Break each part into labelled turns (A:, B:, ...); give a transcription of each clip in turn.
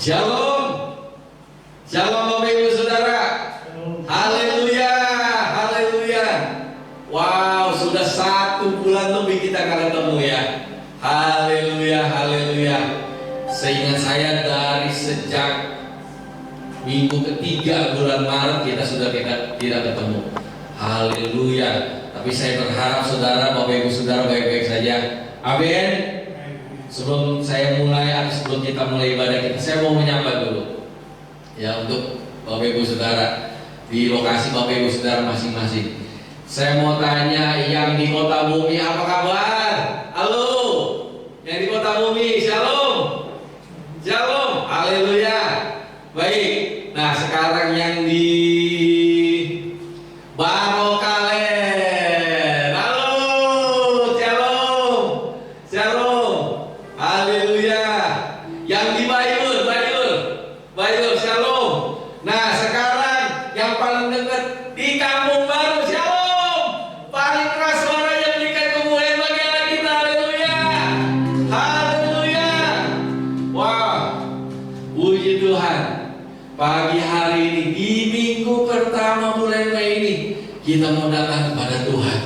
A: Shalom, shalom Bapak Ibu Saudara. Haleluya, haleluya. Wow, sudah 1 bulan lebih kita gak ketemu ya. Haleluya, haleluya. Seingat saya dari sejak minggu ketiga bulan Maret kita sudah tidak ketemu. Haleluya. Tapi saya berharap saudara, Bapak Ibu Saudara baik-baik saja. Amin. Sebelum saya mulai atau sebelum kita mulai ibadah kita, saya mau menyapa dulu ya untuk Bapak Ibu Saudara di lokasi Bapak Ibu Saudara masing-masing. Saya mau tanya yang di Kota Bumi apa kabar? Halo, yang di Kota Bumi, shalom, shalom, haleluya. Baik, nah sekarang yang di Barokalen, halo, shalom, shalom, haleluya. Yang di Bayur, shalom. Nah sekarang yang paling dekat di Kampung Baru, shalom. Paling keras suaranya berikan kemuliaan bagi Allah kita, haleluya, haleluya. Wah, puji Tuhan. Pagi hari ini di minggu pertama bulan Mei ini kita mau datang kepada Tuhan.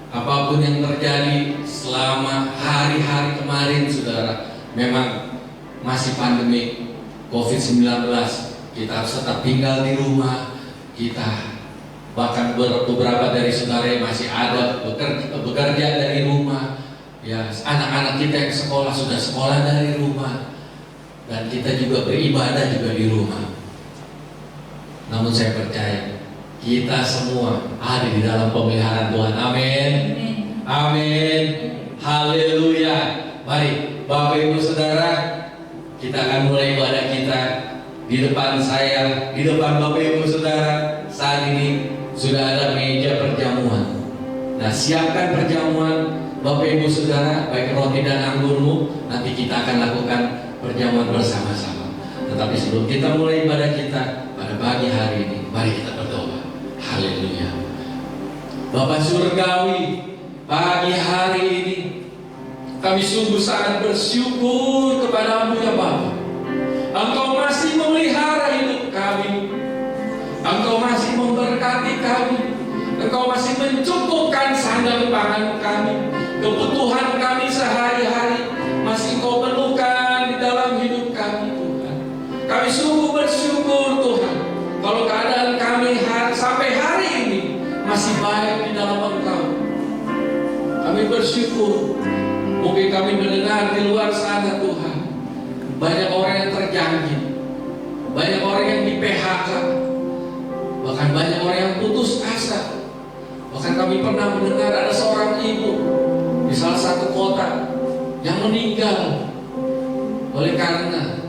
A: Apapun yang terjadi selama hari-hari kemarin saudara, memang masih pandemi COVID-19, kita harus tetap tinggal di rumah. Kita bahkan beberapa dari saudara yang masih ada bekerja dari rumah. Ya, anak-anak kita yang sekolah sudah sekolah dari rumah. Dan kita juga beribadah juga di rumah. Namun saya percaya kita semua ada di dalam pemeliharaan Tuhan. Amin. Amin. Haleluya. Mari Bapak Ibu Saudara, kita akan mulai ibadah kita. Di depan saya, di depan Bapak Ibu Saudara, saat ini sudah ada meja perjamuan. Nah, siapkan perjamuan Bapak Ibu Saudara, baik roti dan anggurmu. Nanti kita akan lakukan perjamuan bersama-sama. Tetapi sebelum kita mulai ibadah kita pada pagi hari ini, mari kita berdoa. Haleluya. Bapa Surgawi, pagi hari ini kami sungguh sangat bersyukur kepadamu ya Bapa. Engkau masih memelihara hidup kami. Engkau masih memberkati kami. Engkau masih mencukupkan sandang pangan kami. Kebutuhan kami sehari-hari masih Engkau perlukan di dalam hidup kami Tuhan. Kami sungguh bersyukur Tuhan. Kalau keadaan kami sampai hari ini masih baik di dalam Engkau, kami bersyukur. Mungkin kami mendengar di luar sana Tuhan, banyak orang yang terjangkit, banyak orang yang di PHK, bahkan banyak orang yang putus asa. Bahkan kami pernah mendengar ada seorang ibu di salah satu kota yang meninggal oleh karena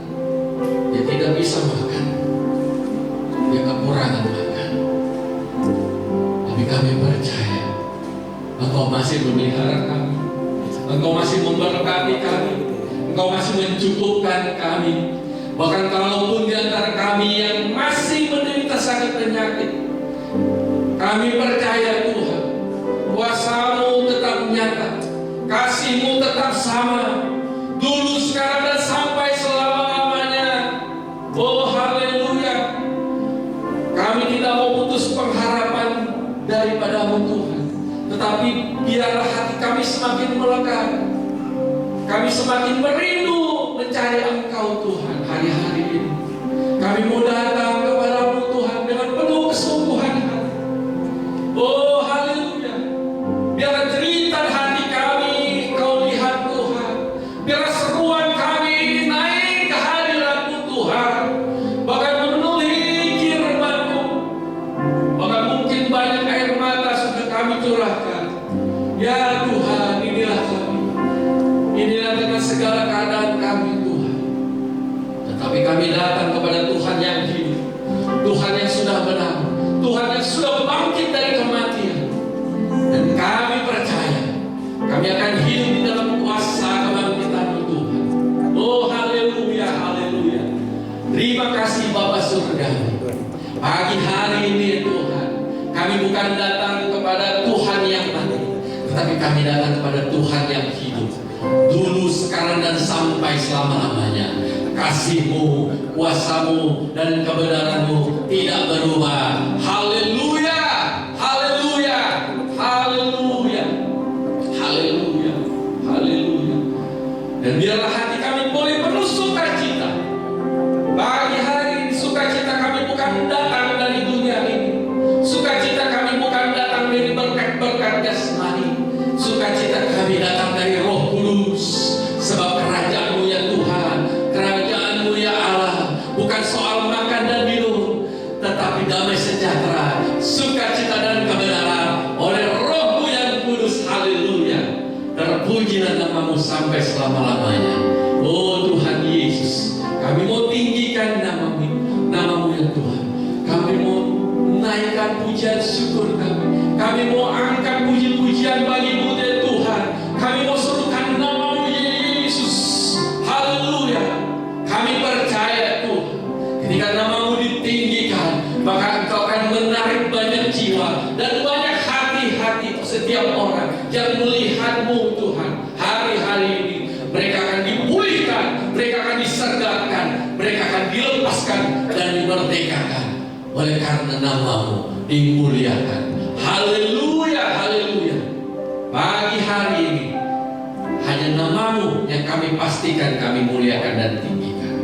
A: dia tidak bisa makan, dia kekurangan makan. Tapi kami percaya Engkau masih memelihara kami, Engkau masih memberkati kami, Engkau masih mencukupkan kami. Bahkan kalaupun di antara kami yang masih menderita sakit penyakit, kami percaya Tuhan, kuasa-Mu tetap nyata, kasih-Mu tetap sama, dulu, sekarang, dan sampai selama-lamanya. Oh haleluya. Kami tidak mau putus pengharapan daripada-Mu Tuhan, tetapi biarlah hati kami semakin melekat. Kami semakin merindu mencari Engkau Tuhan hari-hari ini. Kami mau datang kepada-Mu Tuhan dengan penuh kesungguhan hati. Oh haleluya. Biarlah jeritan hati kami Kau lihat Tuhan. Biarlah seruan kami ini naik ke hadirat-Mu Tuhan. Bahkan memenuhi firman-Mu. Bahkan mungkin banyak air mata sudah kami curahkan. Ya Tuhan, inilah kami. Inilah dengan segala keadaan kami Tuhan. Tetapi kami datang kepada Tuhan yang hidup, Tuhan yang sudah benar, Tuhan yang sudah bangkit dari kematian. Dan kami percaya kami akan hidup di dalam kuasa kebangkitan-Mu Tuhan. Oh haleluya, haleluya. Terima kasih Bapa Surgawi. Pagi hari ini Tuhan, kami bukan datang kepada Tuhan yang mati, tetapi kami datang kepada Tuhan yang hidup, dulu, sekarang, dan sampai selama-lamanya. kasih-Mu, kuasa-Mu, dan kebenaran-Mu tidak berubah. Haleluya, haleluya, haleluya, haleluya, haleluya. Dan biarlah hati kami boleh penuh sukacita. Pagi hari ini sukacita kami bukan datang dari dunia ini. Sukacita kami bukan datang dari berkat-berkat jasmani. Sukacita kami datang dari Roh Kudus. Sebab kerajaan-Mu ya Tuhan, kerajaan-Mu ya Allah, bukan soal makan dan minum, tetapi damai sejahtera, sukacita dan kebenaran oleh Roh-Mu yang kudus. Haleluya. Terpujilah nama-Mu sampai selama-lamanya. Oh Tuhan Yesus, kami mau tinggikan nama-Mu ya Tuhan. Kami mau naikkan pujian syukur kami. Kami mau angkat puji-pujian bagi-Mu ya Tuhan. Kami mau serukan nama-Mu ya Yesus. Haleluya. Kami percaya Tuhan, ketika nama-Mu ditinggikan, maka Engkau akan menarik banyak jiwa dan banyak hati-hati setiap orang yang melihat-Mu Tuhan. Hari-hari ini mereka akan dipulihkan, mereka akan disegarkan, mereka akan dilepaskan dan dimerdekakan oleh karena nama-Mu dimuliakan. Haleluya, haleluya. Pagi hari ini hanya nama-Mu yang kami pastikan kami muliakan dan tinggikan.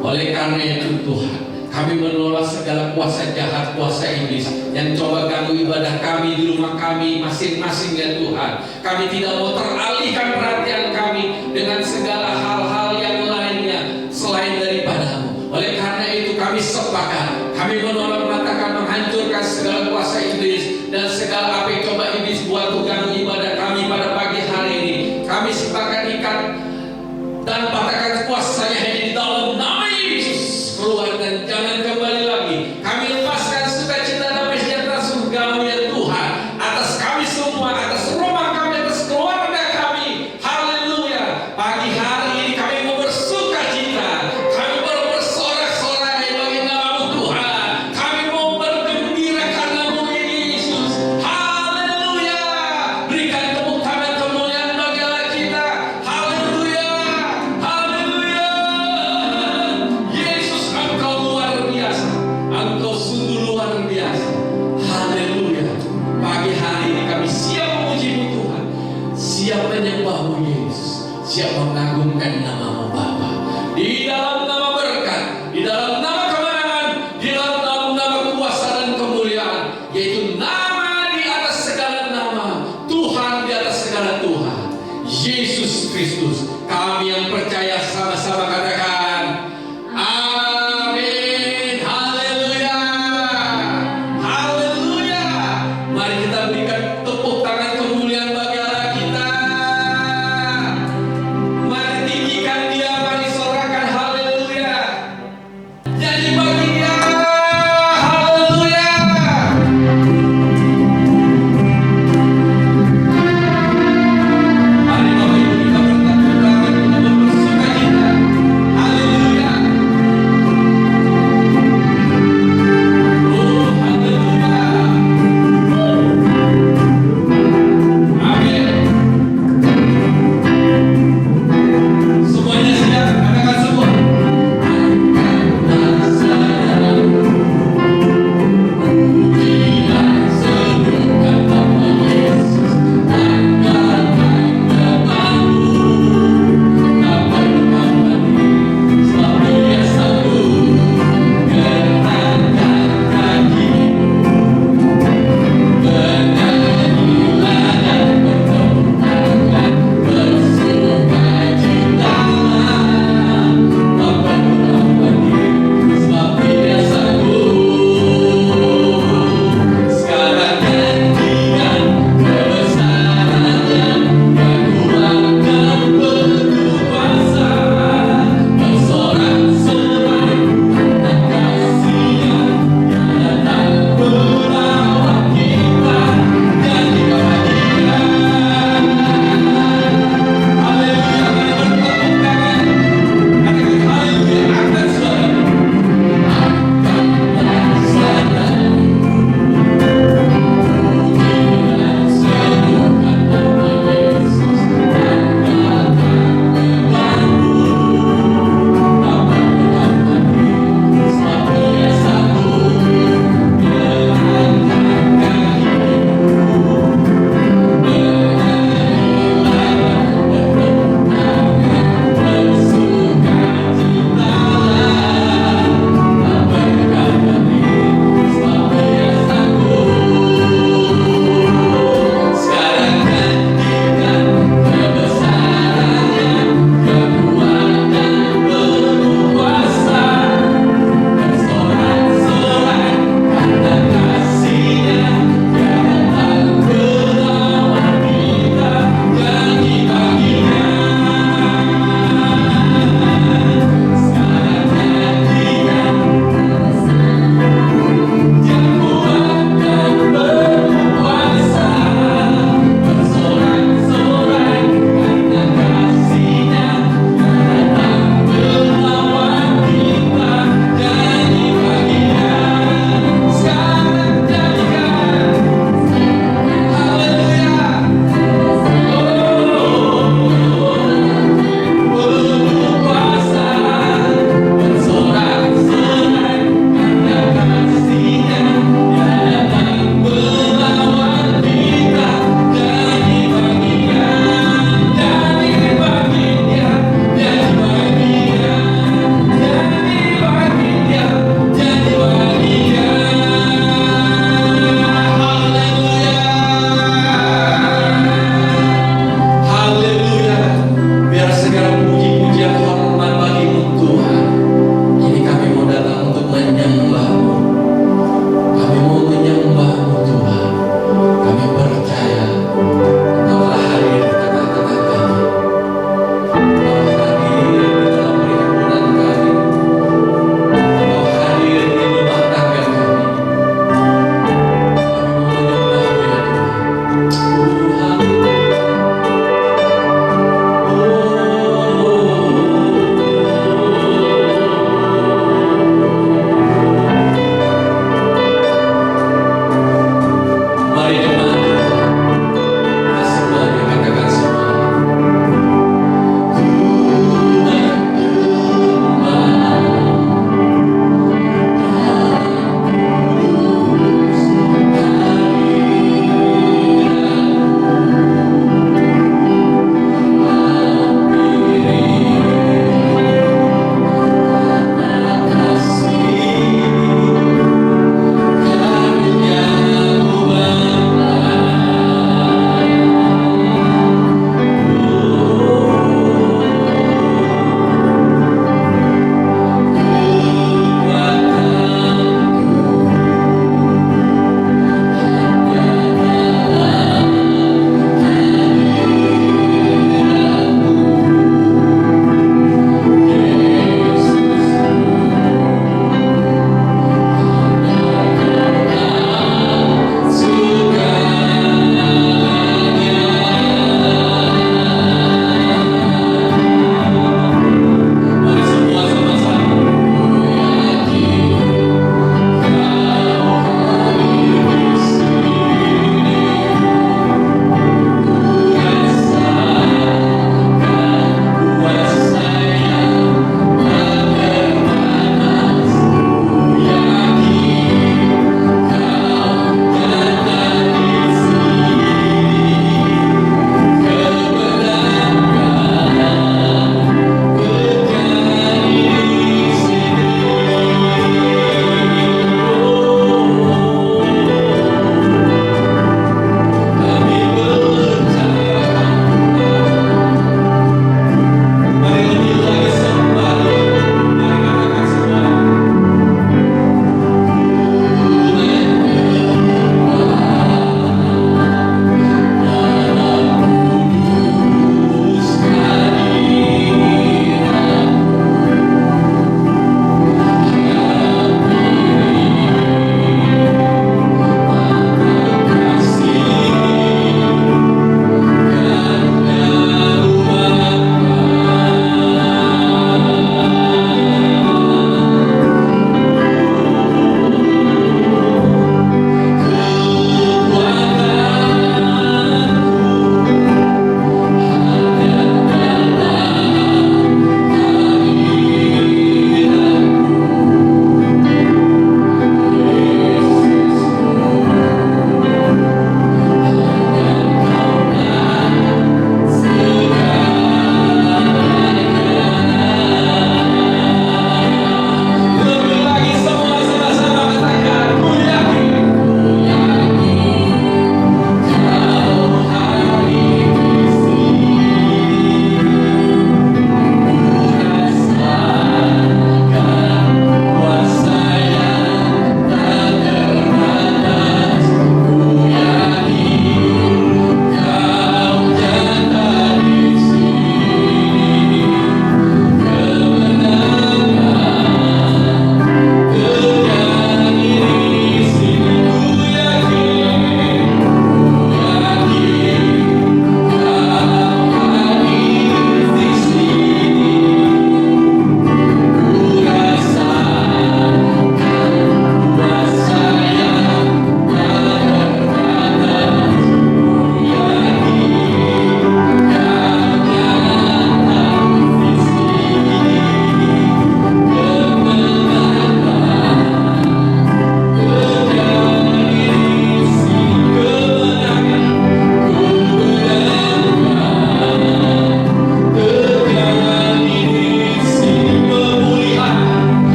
A: Oleh karena itu Tuhan, kami menolak segala kuasa jahat, kuasa iblis yang coba ganggu ibadah kami di rumah kami masing-masing ya Tuhan. Kami tidak mau teralihkan perhatian kami dengan segala hal-hal yang lainnya selain daripada-Mu. Oleh karena itu kami sepakat, kami menolak, mengatakan, menghancurkan segala kuasa iblis dan segala apa yang coba iblis buat untuk ganggu ibadah kami pada pagi hari ini. Kami sepakat ikat dan patahkan kuasanya hanya di dalam nama Yesus. Keluar dan jangan kembali lagi. Kami lepaskan sukacita damai sejahtera surga-Mu ya Tuhan atas kami semua, atas rumah kami, atas keluarga kami. Haleluya. Pagi hari ini kami mau bersukacita. Kami mau bersorak-sorai bagi nama-Mu Tuhan. Kami mau bergembira karena-Mu Yesus. Haleluya. Berikan tepuk tangan kemuliaan bagi Allah kita. Haleluya. Haleluya. Yesus, Engkau luar biasa. Engkau sungguh luar biasa. Haleluya. Pagi hari ini kami siap memuji-Mu Tuhan, siap menyembah-Mu Yesus, siap mengagungkan nama-Mu Bapa. Di dalam nama berkat, di dalam nama kemenangan, di dalam nama kuasa dan kemuliaan, yaitu nama di atas segala nama, Tuhan di atas segala Tuhan, Yesus Kristus. Kami yang percaya sama-sama katakan amin. Haleluya, haleluya. Mari kita berikan tepuk tangan kemuliaan bagi Allah kita. Mari tinggikan Dia, mari sorakan haleluya. Nyanyi bagi Dia, haleluya. Mari Bapak Ibu kita bertepuk tangan, kita bersukacita.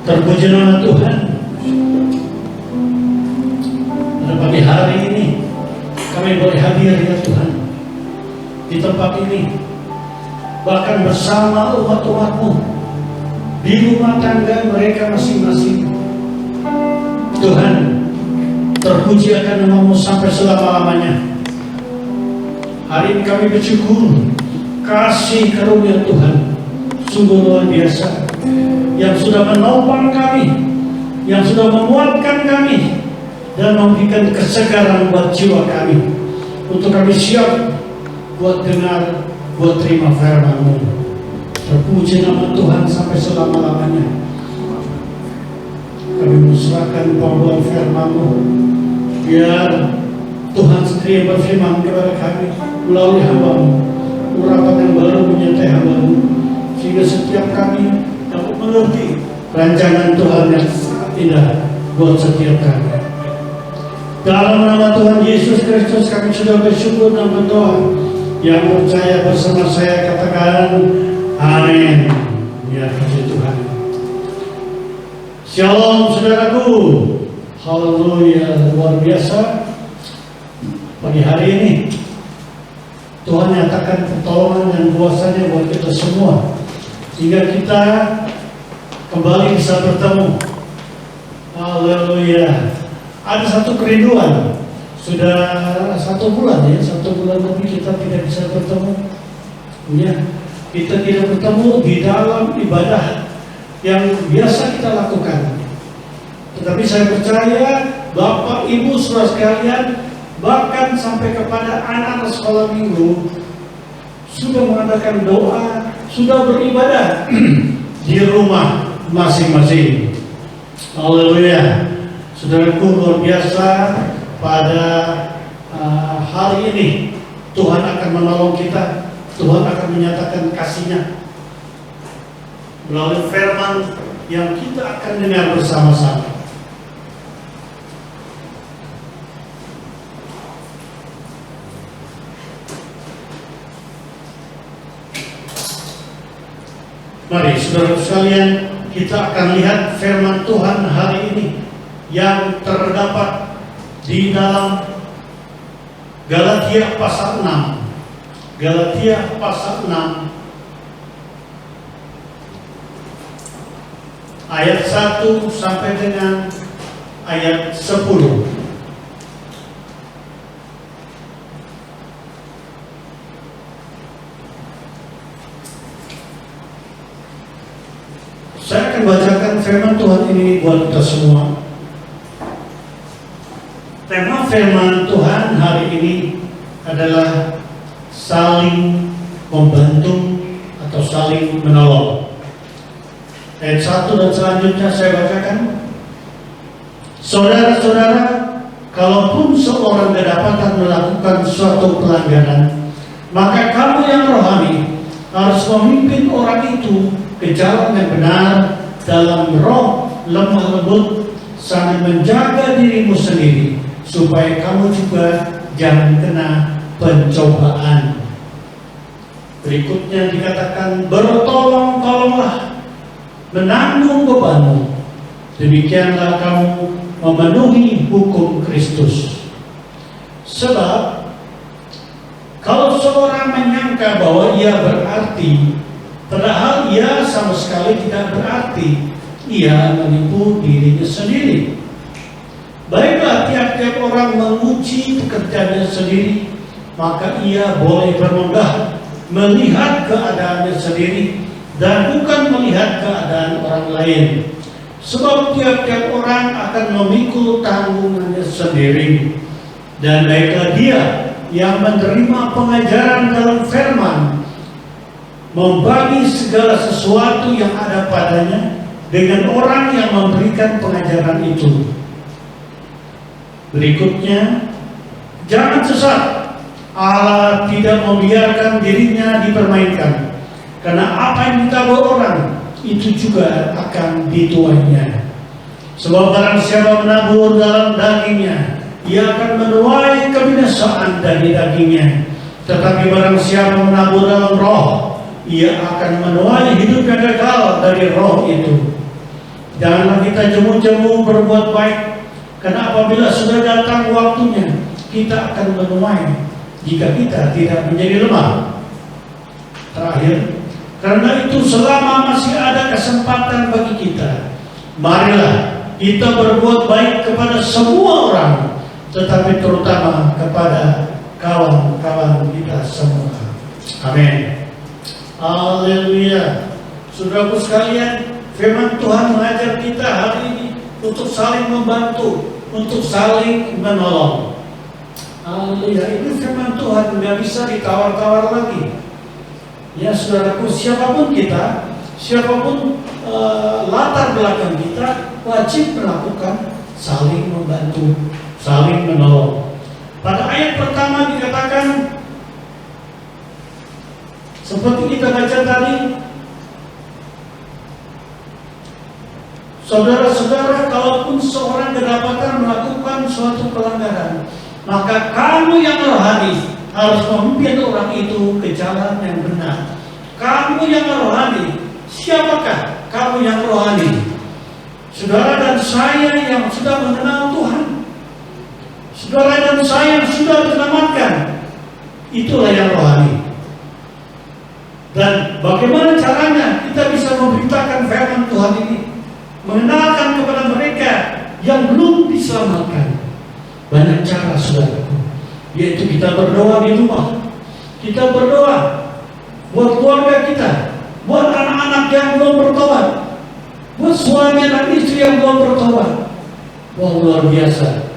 B: Terpuji nama Tuhan. Pada pagi hari ini kami boleh hadir ya Tuhan di tempat ini, bahkan bersama umat-umat-Mu di rumah tangga mereka masing-masing. Tuhan, terpuji akan nama-Mu sampai selama-lamanya. Hari ini kami bersyukur kasih karunia Tuhan sungguh luar biasa, yang sudah menopang kami, yang sudah menguatkan kami, dan memberikan kesegaran buat jiwa kami, untuk kami siap buat dengar, buat terima firman-Mu. Terpuji nama Tuhan sampai selama-lamanya. Kami menserahkan pembuat firman-Mu, biar Tuhan sendiri yang berfirman kepada kami melalui hamba-Mu, urapan yang baru menyertai hamba-Mu, sehingga setiap kami dapat mengerti rancangan Tuhan yang sangat indah buat setiap kami. Dalam nama Tuhan Yesus Kristus kami sudah bersyukur dan berdoa. Yang percaya bersama saya katakan amin. Ya puji Tuhan. Shalom saudaraku. Haleluya, luar biasa. Pagi hari ini Tuhan nyatakan pertolongan dan kuasa-Nya buat kita semua, sehingga kita kembali bisa bertemu. Haleluya. Ada satu kerinduan, sudah 1 bulan ya, 1 bulan lebih kita tidak bisa bertemu. Ya, kita tidak bertemu di dalam ibadah yang biasa kita lakukan. Tetapi saya percaya Bapak Ibu saudara sekalian, bahkan sampai kepada anak sekolah minggu, sudah mengadakan doa, sudah beribadah di rumah masing-masing. Haleluya. Saudaraku, luar biasa. Pada hari ini Tuhan akan menolong kita. Tuhan akan menyatakan kasih-Nya melalui firman yang kita akan dengar bersama-sama. Mari saudara sekalian, kita akan lihat firman Tuhan hari ini yang terdapat di dalam Galatia pasal 6. Galatia pasal 6 ayat 1 sampai dengan ayat 10. Saya akan bacakan firman Tuhan ini buat kita semua. Tema firman Tuhan hari ini adalah saling membantu atau saling menolong. Ayat 1 dan selanjutnya saya bacakan. Saudara-saudara, kalaupun seorang kedapatan melakukan suatu pelanggaran, maka kamu yang rohani harus memimpin orang itu ke jalan yang benar dalam roh lemah lembut, sambil menjaga dirimu sendiri, supaya kamu juga jangan kena pencobaan. Berikutnya dikatakan, bertolong-tolonglah menanggung bebanmu, demikianlah kamu memenuhi hukum Kristus. Sebab kalau seorang menyangka bahwa ia berarti, padahal ia sama sekali tidak berarti, ia menipu dirinya sendiri. Baiklah, tiap-tiap orang menguji pekerjaannya sendiri, maka ia boleh bermegah melihat keadaannya sendiri dan bukan melihat keadaan orang lain. Sebab tiap-tiap orang akan memikul tanggungannya sendiri. Dan baiklah dia yang menerima pengajaran dalam firman, membagi segala sesuatu yang ada padanya dengan orang yang memberikan pengajaran itu. Berikutnya, jangan sesat. Allah tidak membiarkan dirinya dipermainkan, karena apa yang ditabur orang itu juga akan dituainya. Sebab barang siapa menabur dalam dagingnya, ia akan menuai kebinasaan dari dagingnya. Tetapi barang siapa menabur dalam roh, ia akan menuai hidup yang kekal dari roh itu. Janganlah kita jemu-jemu berbuat baik, karena apabila sudah datang waktunya, kita akan menuai jika kita tidak menjadi lemah. Terakhir, karena itu selama masih ada kesempatan bagi kita, marilah kita berbuat baik kepada semua orang, tetapi terutama kepada kawan-kawan kita semua. Amin. Haleluya. Saudaraku sekalian, firman Tuhan mengajar kita hari ini untuk saling membantu, untuk saling menolong. Haleluya. Ini firman Tuhan, nggak bisa ditawar-tawar lagi. Ya saudaraku, siapapun kita, siapapun latar belakang kita, wajib melakukan saling membantu, saling menolong. Pada ayat pertama dikatakan, seperti kita baca tadi, saudara-saudara, kalaupun seorang kedapatan melakukan suatu pelanggaran, maka kamu yang rohani harus memimpin orang itu ke jalan yang benar. Kamu yang rohani, siapakah kamu yang rohani? Saudara dan saya yang sudah mengenal Tuhan, saudara dan saya yang sudah diselamatkan, itulah yang rohani. Dan bagaimana caranya kita bisa memberitakan firman Tuhan ini, mengenalkan kepada mereka yang belum diselamatkan? Banyak cara, saudaraku, yaitu kita berdoa di rumah, kita berdoa buat keluarga kita, buat anak-anak yang belum bertobat, buat suami dan istri yang belum bertobat. Wah, luar biasa.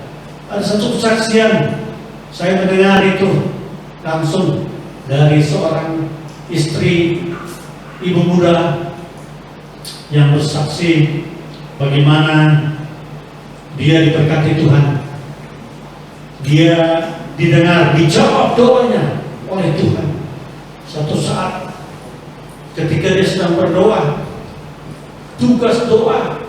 B: Ada satu kesaksian saya mendengar itu langsung dari seorang istri ibu muda yang bersaksi bagaimana dia diberkati Tuhan. Dia didengar, dijawab doanya oleh Tuhan. Satu saat ketika dia sedang berdoa, tugas doa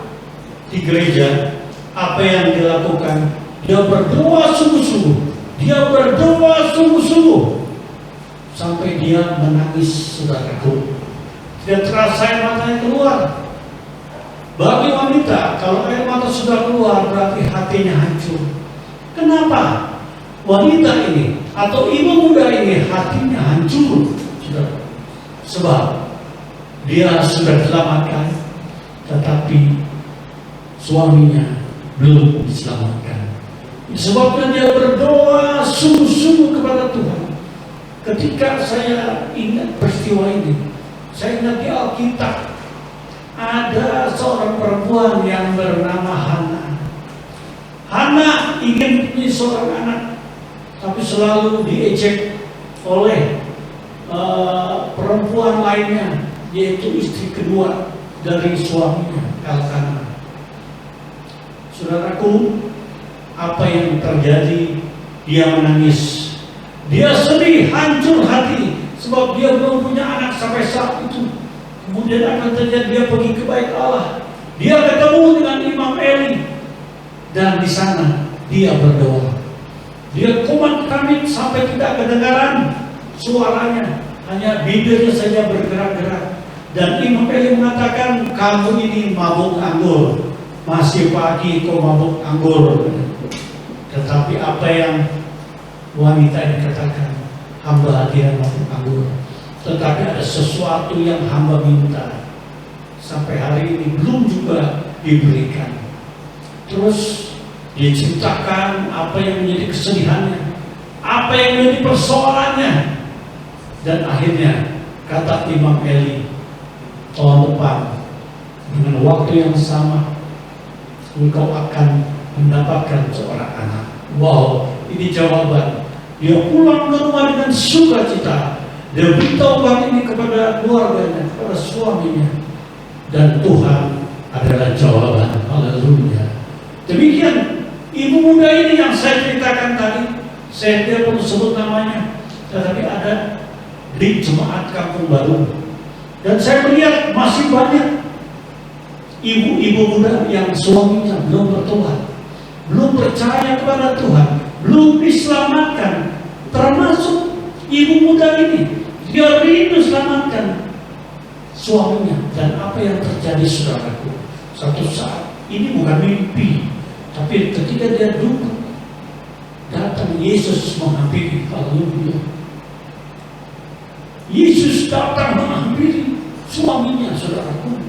B: di gereja, apa yang dilakukan? Dia berdoa sungguh-sungguh. Dia berdoa sungguh-sungguh sampai dia menangis, saudaraku. Tidak terasa air matanya keluar. Bagi wanita, kalau air mata sudah keluar berarti hatinya hancur. Kenapa? Wanita ini atau ibu muda ini hatinya hancur, saudara. Sebab dia sudah diselamatkan, tetapi suaminya belum diselamatkan. Sebabnya dia berdoa sungguh-sungguh kepada Tuhan. Ketika saya ingat peristiwa ini, saya ingat di Alkitab ada seorang perempuan yang bernama Hana. Hana ingin punya seorang anak, tapi selalu diejek oleh perempuan lainnya, yaitu istri kedua dari suaminya, Elkanah. Saudaraku, apa yang terjadi? Dia menangis, dia sedih, hancur hati, sebab dia belum punya anak sampai saat itu. Kemudian akan terjadi, dia pergi ke bait Allah, dia ketemu dengan Imam Eli, dan di sana dia berdoa. Dia kumat kamit sampai tidak kedengaran suaranya, hanya bibirnya saja bergerak-gerak. Dan Imam Eli mengatakan, kamu ini mabuk anggur, masih pagi kau mabuk anggur. Tetapi apa yang wanita ini katakan, hamba tidak mabuk anggur, tetapi ada sesuatu yang hamba minta, sampai hari ini belum juga diberikan. Terus diceritakan apa yang menjadi kesedihannya, apa yang menjadi persoalannya. Dan akhirnya kata Imam Eli, tahun depan dengan waktu yang sama engkau akan mendapatkan seorang anak. Wow, ini jawaban. Dia pulang ke rumah dengan sukacita. Dia beritahu ini kepada keluarganya, kepada suaminya, dan Tuhan adalah jawaban. Haleluya. Demikian ibu muda ini yang saya ceritakan tadi, saya tidak perlu sebut namanya, tetapi ada di jemaat Kampung Baru. Dan saya melihat masih banyak ibu-ibu muda yang suaminya belum bertobat, belum percaya kepada Tuhan, belum diselamatkan. Termasuk ibu muda ini, dia rindu selamatkan suaminya. Dan apa yang terjadi, saudaraku? Satu saat, ini bukan mimpi, tapi ketika dia duduk, datang Yesus menghampiri. Haleluya. Yesus datang menghampiri suaminya, saudaraku.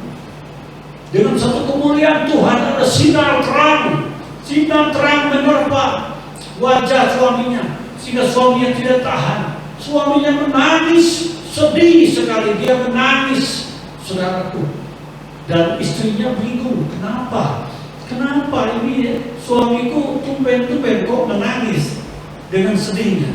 B: Dengan satu kemuliaan Tuhan, ada sinar terang menerpa wajah suaminya, sehingga suaminya tidak tahan. Suaminya menangis, sedih sekali, dia menangis, saudaraku. Dan istrinya bingung, kenapa ini suamiku tumben-tumben kok menangis dengan sedihnya.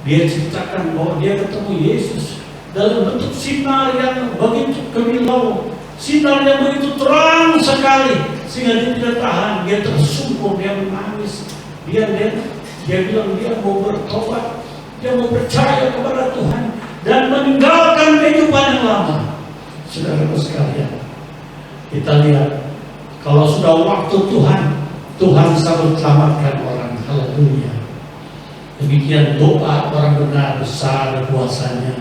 B: Dia ceritakan bahwa dia ketemu Yesus dalam bentuk sinar yang begitu kemilau, sinar yang begitu terang sekali, sehingga dia tidak tahan, dia tersungkur, dia menangis. Dia bilang dia mau bertobat, dia mau percaya kepada Tuhan dan meninggalkan kehidupan yang lama. Saudara sekalian, kita lihat, kalau sudah waktu Tuhan selalu selamatkan orang. Haleluya. Demikian doa orang benar, besar kuasanya.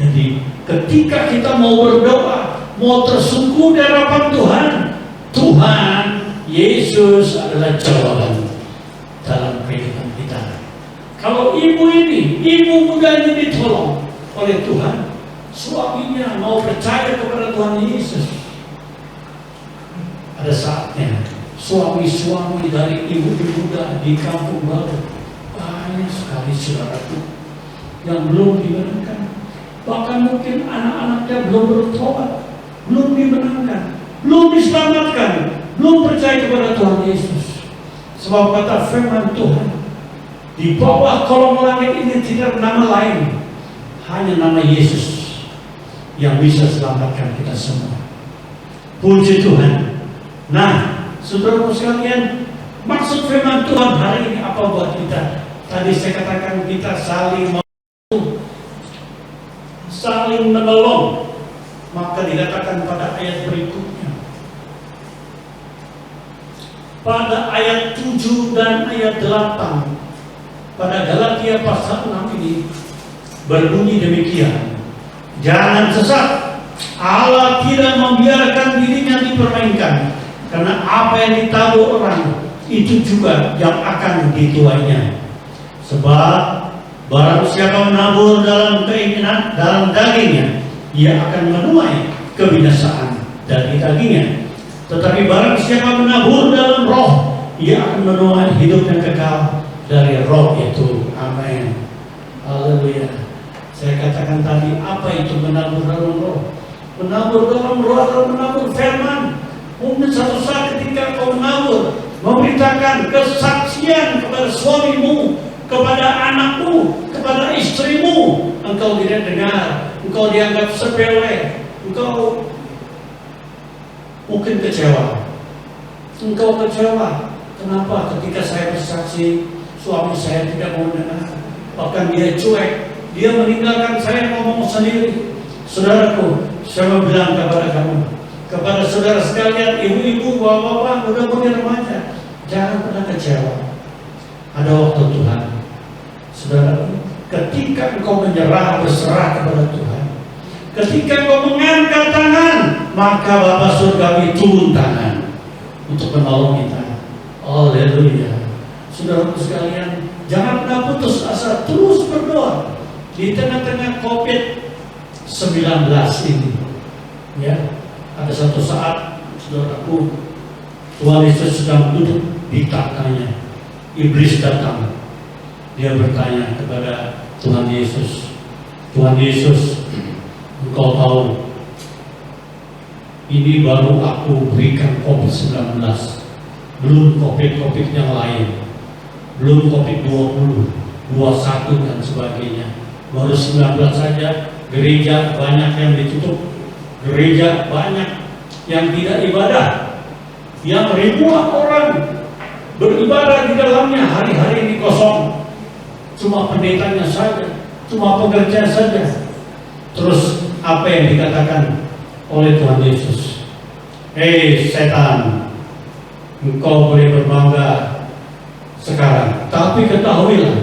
B: Jadi ketika kita mau berdoa, mau tersungkur di hadapan Tuhan Yesus adalah jawaban dalam kehidupan kita. Kalau ibu muda ini ditolong oleh Tuhan, suaminya mau percaya kepada Tuhan Yesus, ada saatnya suami-suami dari ibu muda di kampung baru banyak sekali, saudaraku, yang belum dimenangkan. Bahkan mungkin anak-anaknya belum bertobat, belum dimenangkan, belum diselamatkan, belum percaya kepada Tuhan Yesus. Sebab kata firman Tuhan, di bawah kolong langit ini tidak nama lain, hanya nama Yesus yang bisa selamatkan kita semua. Puji Tuhan. Nah, saudaraku sekalian, maksud firman Tuhan hari ini apa buat kita? Tadi saya katakan kita saling menolong. Maka dikatakan pada ayat berikutnya, pada ayat 7 dan ayat 8 pada Galatia pasal 6 ini berbunyi demikian, jangan sesat, Allah tidak membiarkan dirinya dipermainkan, karena apa yang ditabur orang itu juga yang akan dituainya. Sebab barang siapa menabur dalam keinginan, dalam dagingnya, ia akan menuai kebinasaan dari dagingnya. Tetapi barang siapa menabur dalam roh, ia akan menuai hidup yang kekal dari roh itu. Amin. Haleluya. Saya katakan tadi, apa itu menabur dalam roh? Menabur dalam roh adalah menabur firman. Mungkin satu saat ketika kau menabur, memberitakan kesaksian kepada suamimu, kepada anakmu, kepada istrimu, engkau tidak dengar, engkau dianggap sepele, engkau mungkin kecewa. Engkau kecewa. Kenapa ketika saya bersaksi, suami saya tidak mau dengar, bahkan dia cuek, dia meninggalkan saya ngomong sendiri. Saudaraku, saya mau bilang kepada kamu, kepada saudara sekalian, ibu-ibu, bapak-bapak, muda-mudi remaja, jangan pernah kecewa. Ada waktu Tuhan. Saudara, ketika engkau menyerah, berserah kepada Tuhan, ketika engkau mengangkat tangan, maka Bapa Surgawi turun tangan untuk menolong kita. Haleluya. Saudara sekalian, jangan pernah putus asa, terus berdoa di tengah-tengah COVID-19 ini. Ya, ada satu saat, saudaraku, Tuhan Yesus sedang duduk di tahtanya. Iblis datang. Dia bertanya kepada Tuhan Yesus, Tuhan Yesus, engkau tahu ini baru aku berikan COVID-19, belum COVID yang lain, belum COVID-20, 21 dan sebagainya, baru 19 saja. Gereja banyak yang ditutup, gereja banyak yang tidak ibadah, yang ribuan orang beribadah di dalamnya, hari-hari ini kosong. Cuma pendetanya saja, cuma pekerja saja. Terus apa yang dikatakan oleh Tuhan Yesus? Hei setan, engkau boleh berbangga sekarang, tapi ketahuilah,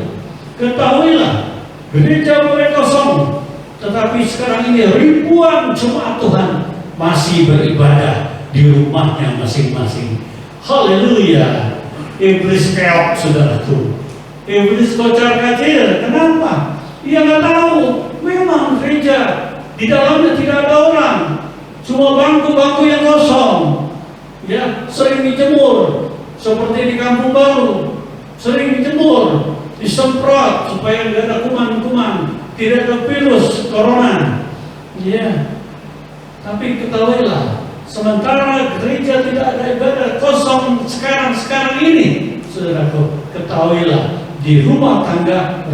B: gereja boleh kosong, tetapi sekarang ini ribuan jemaat Tuhan masih beribadah di rumahnya masing-masing. Haleluya. Iblis keok, saudaraku. Iblis kocar kacir. Kenapa? Ia nggak tahu. Memang gereja di dalamnya tidak ada orang, cuma bangku-bangku yang kosong. Ya, sering dijemur seperti di Kampung Baru. Sering dijemur, disemprot supaya tidak ada kuman-kuman, tidak ada virus corona. Ya, tapi ketahuilah, sementara gereja tidak ada ibadah kosong sekarang ini, saudaraku, ketahuilah di rumah tangga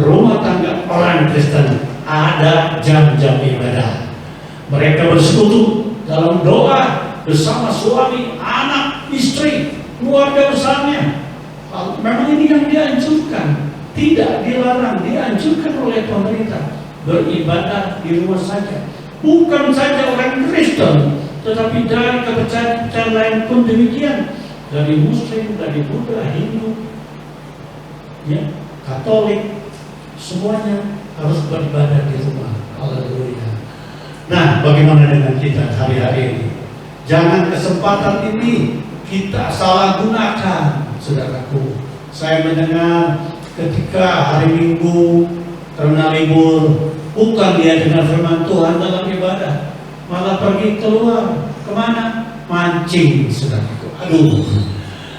B: orang Kristen ada jam-jam ibadah. Mereka bersekutu dalam doa bersama suami, anak, istri, keluarga besarnya. Memang ini yang dianjurkan, tidak dilarang, dianjurkan oleh pemerintah. Beribadah di rumah saja. Bukan saja orang Kristen, tetapi dari kepercayaan lain pun demikian. Dari Muslim, dari Buddha, Hindu, ya, Katolik, semuanya harus beribadah di rumah. Haleluya. Nah, bagaimana dengan kita hari-hari ini? Jangan kesempatan ini kita salah gunakan, saudaraku. Saya mendengar ketika hari Minggu karena libur, bukan dia dengan firman Tuhan dalam ibadah, malah pergi keluar kemana? Mancing, saudaraku. Aduh,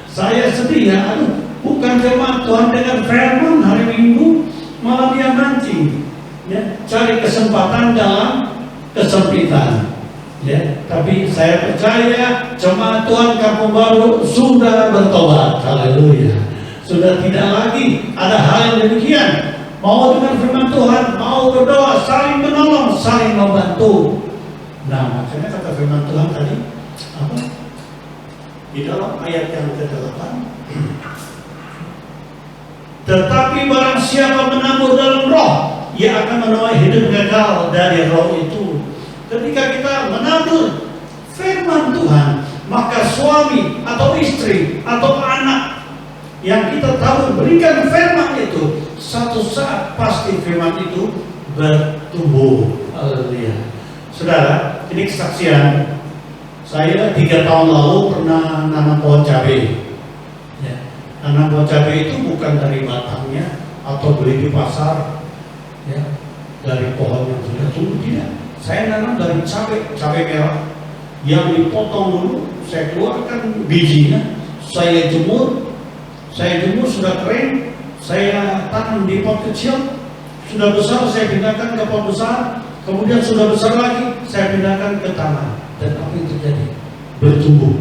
B: saya sedih ya. Aduh, bukan firman Tuhan dengan firman hari Minggu, malah dia mancing, ya, cari kesempatan dalam kesempitan. Ya, tapi saya percaya jemaat Tuhan Kampung Baru sudah bertobat. Haleluya. Sudah tidak lagi ada hal yang demikian. Mau dengan firman Tuhan, mau berdoa, saling menolong, saling membantu. Nah, makanya kata firman Tuhan tadi apa? Di dalam ayat yang ke-8, tetapi barang siapa menabur dalam roh, ia akan menuai hidup kekal dari roh itu. Ketika kita menabur firman Tuhan, maka suami atau istri atau anak yang kita tahu berikan firman itu, satu saat pasti firman itu bertumbuh. Haleluya. Saudara, ini kesaksian saya 3 tahun lalu pernah nanam pohon cabai. Ya, nanam pohon cabai itu bukan dari batangnya atau beli di pasar, ya, dari pohon yang sudah tumbuh, tidak. Saya nanam dari cabai merah yang dipotong dulu, saya keluarkan bijinya, saya jemur sudah kering, saya tanam di pot kecil, sudah besar saya pindahkan ke pot besar, kemudian sudah besar lagi saya pindahkan ke tanah. Dan apa yang terjadi? Bertumbuh,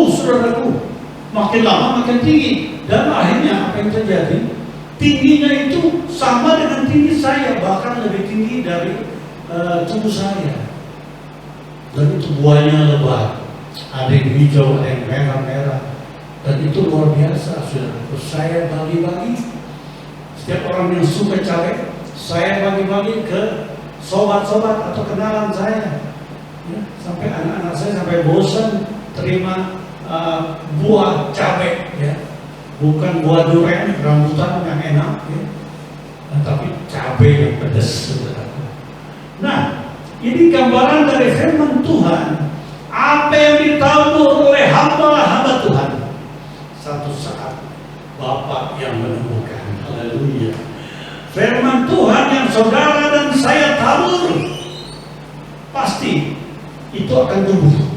B: saudaraku, makin lama makin tinggi, dan akhirnya apa yang terjadi? Tingginya itu sama dengan tinggi saya, bahkan lebih tinggi dari tubuh saya. Dan itu buahnya lebat, ada yang hijau, ada yang merah-merah, dan itu luar biasa. Saya bagi-bagi, setiap orang yang suka cabai saya bagi-bagi ke sobat-sobat atau kenalan saya, ya, sampai anak-anak saya sampai bosan terima buah cabai, ya, bukan buah durian rambutan yang enak, ya, tapi cabai yang pedas, saudara. Nah, ini gambaran dari firman Tuhan. Apa yang ditabur oleh hamba-hamba Tuhan, satu saat Bapa yang menemukan. Haleluya. Firman Tuhan yang saudara dan saya tabur, pasti itu akan tumbuh.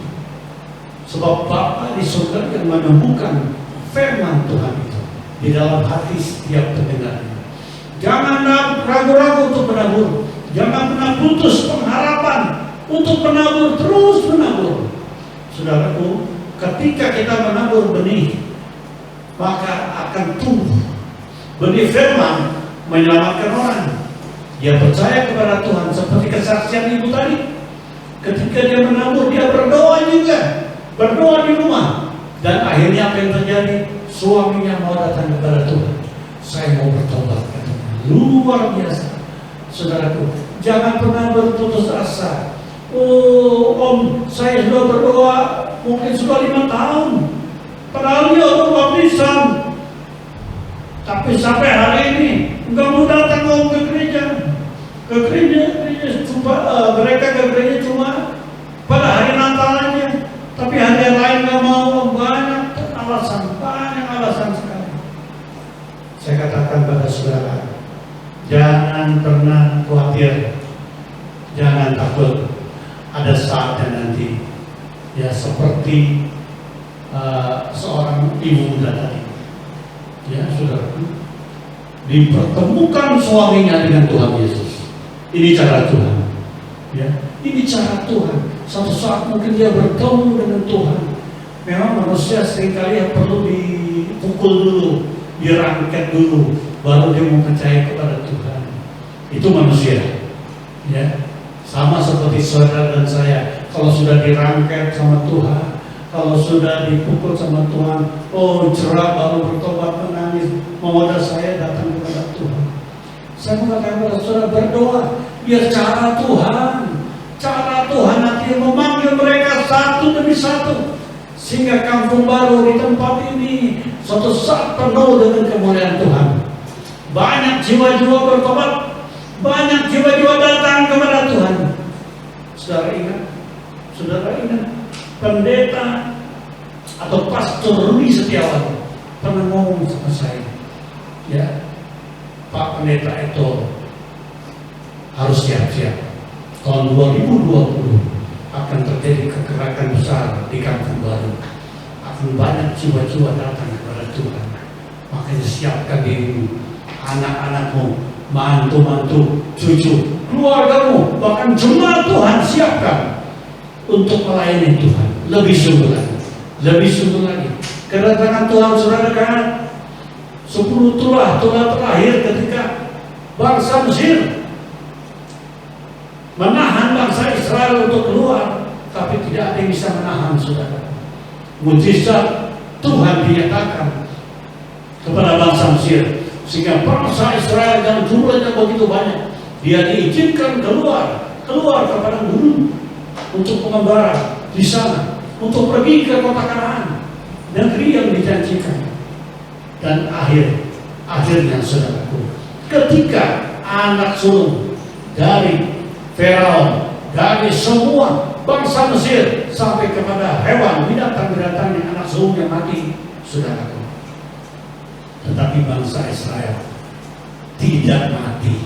B: Sebab Bapa di surga yang menemukan firman Tuhan itu di dalam hati setiap pendengarnya. Jangan ragu-ragu untuk menabur. Jangan pernah putus pengharapan untuk menabur, terus menabur. Saudaraku, ketika kita menabur benih, maka akan tumbuh. Benih firman menyelamatkan orang. Dia percaya kepada Tuhan, seperti kesaksian ibu tadi. Ketika dia menabur, dia berdoa juga, berdoa di rumah, dan akhirnya apa yang terjadi? Suaminya mau datang kepada Tuhan. Saya mau bertobat, katanya. Luar biasa. Saudaraku, jangan pernah berputus asa. Oh, Om, saya sudah berdoa mungkin sudah 5 tahun, padahal dia udah baptisan, tapi sampai hari ini nggak mau datang Om ke gereja. Mereka ke gereja cuma saudara-saudara, jangan pernah khawatir, jangan takut. Ada saatnya nanti, ya seperti seorang ibu muda tadi, ya saudara, dipertemukan suaminya dengan Tuhan Yesus. Ini cara Tuhan, ya. Ini cara Tuhan. Suatu saat mungkin dia bertemu dengan Tuhan. Memang manusia seringkali perlu dipukul dulu, dirangket dulu, baru dia mau percaya kepada Tuhan. Itu manusia, ya. Sama seperti saudara dan saya, kalau sudah dirangket sama Tuhan, kalau sudah dipukul sama Tuhan, oh cerah baru bertobat menangis, memoda saya datang kepada Tuhan. Saya mengatakan kepada saudara, berdoa, biar cara Tuhan nanti memanggil mereka satu demi satu, sehingga kampung baru di tempat ini suatu saat penuh dengan kemuliaan Tuhan. Banyak jiwa-jiwa bertobat, banyak jiwa-jiwa datang kepada Tuhan. Saudara ingat, pendeta atau pastor Rudi Setiawan pernah ngomong sama saya, ya, Pak Pendeta itu harus siap-siap. Tahun 2020 akan terjadi kegerakan besar di kampung baru. Akan banyak jiwa-jiwa datang kepada Tuhan. Makanya siapkan dirimu, anak-anakmu, mantu-mantu, cucu, keluargamu, bahkan jemaat Tuhan siapkan untuk melayani Tuhan. Lebih sungguh lagi. Kedatangan Tuhan saudara kan 10 tulah terakhir ketika bangsa Mesir menahan bangsa Israel untuk keluar, tapi tidak ada yang bisa menahan saudara. Mujizat Tuhan dinyatakan kepada bangsa Mesir, sehingga bangsa Israel yang jumlahnya begitu banyak, dia diizinkan keluar ke padang gurun untuk mengembara di sana, untuk pergi ke kota Kanaan, negeri yang dijanjikan. Dan akhirnya saudaraku, ketika anak sulung dari Firaun, dari semua bangsa Mesir sampai kepada hewan, binatang-binatang yang anak sulungnya mati, saudaraku. Tetapi bangsa Israel tidak mati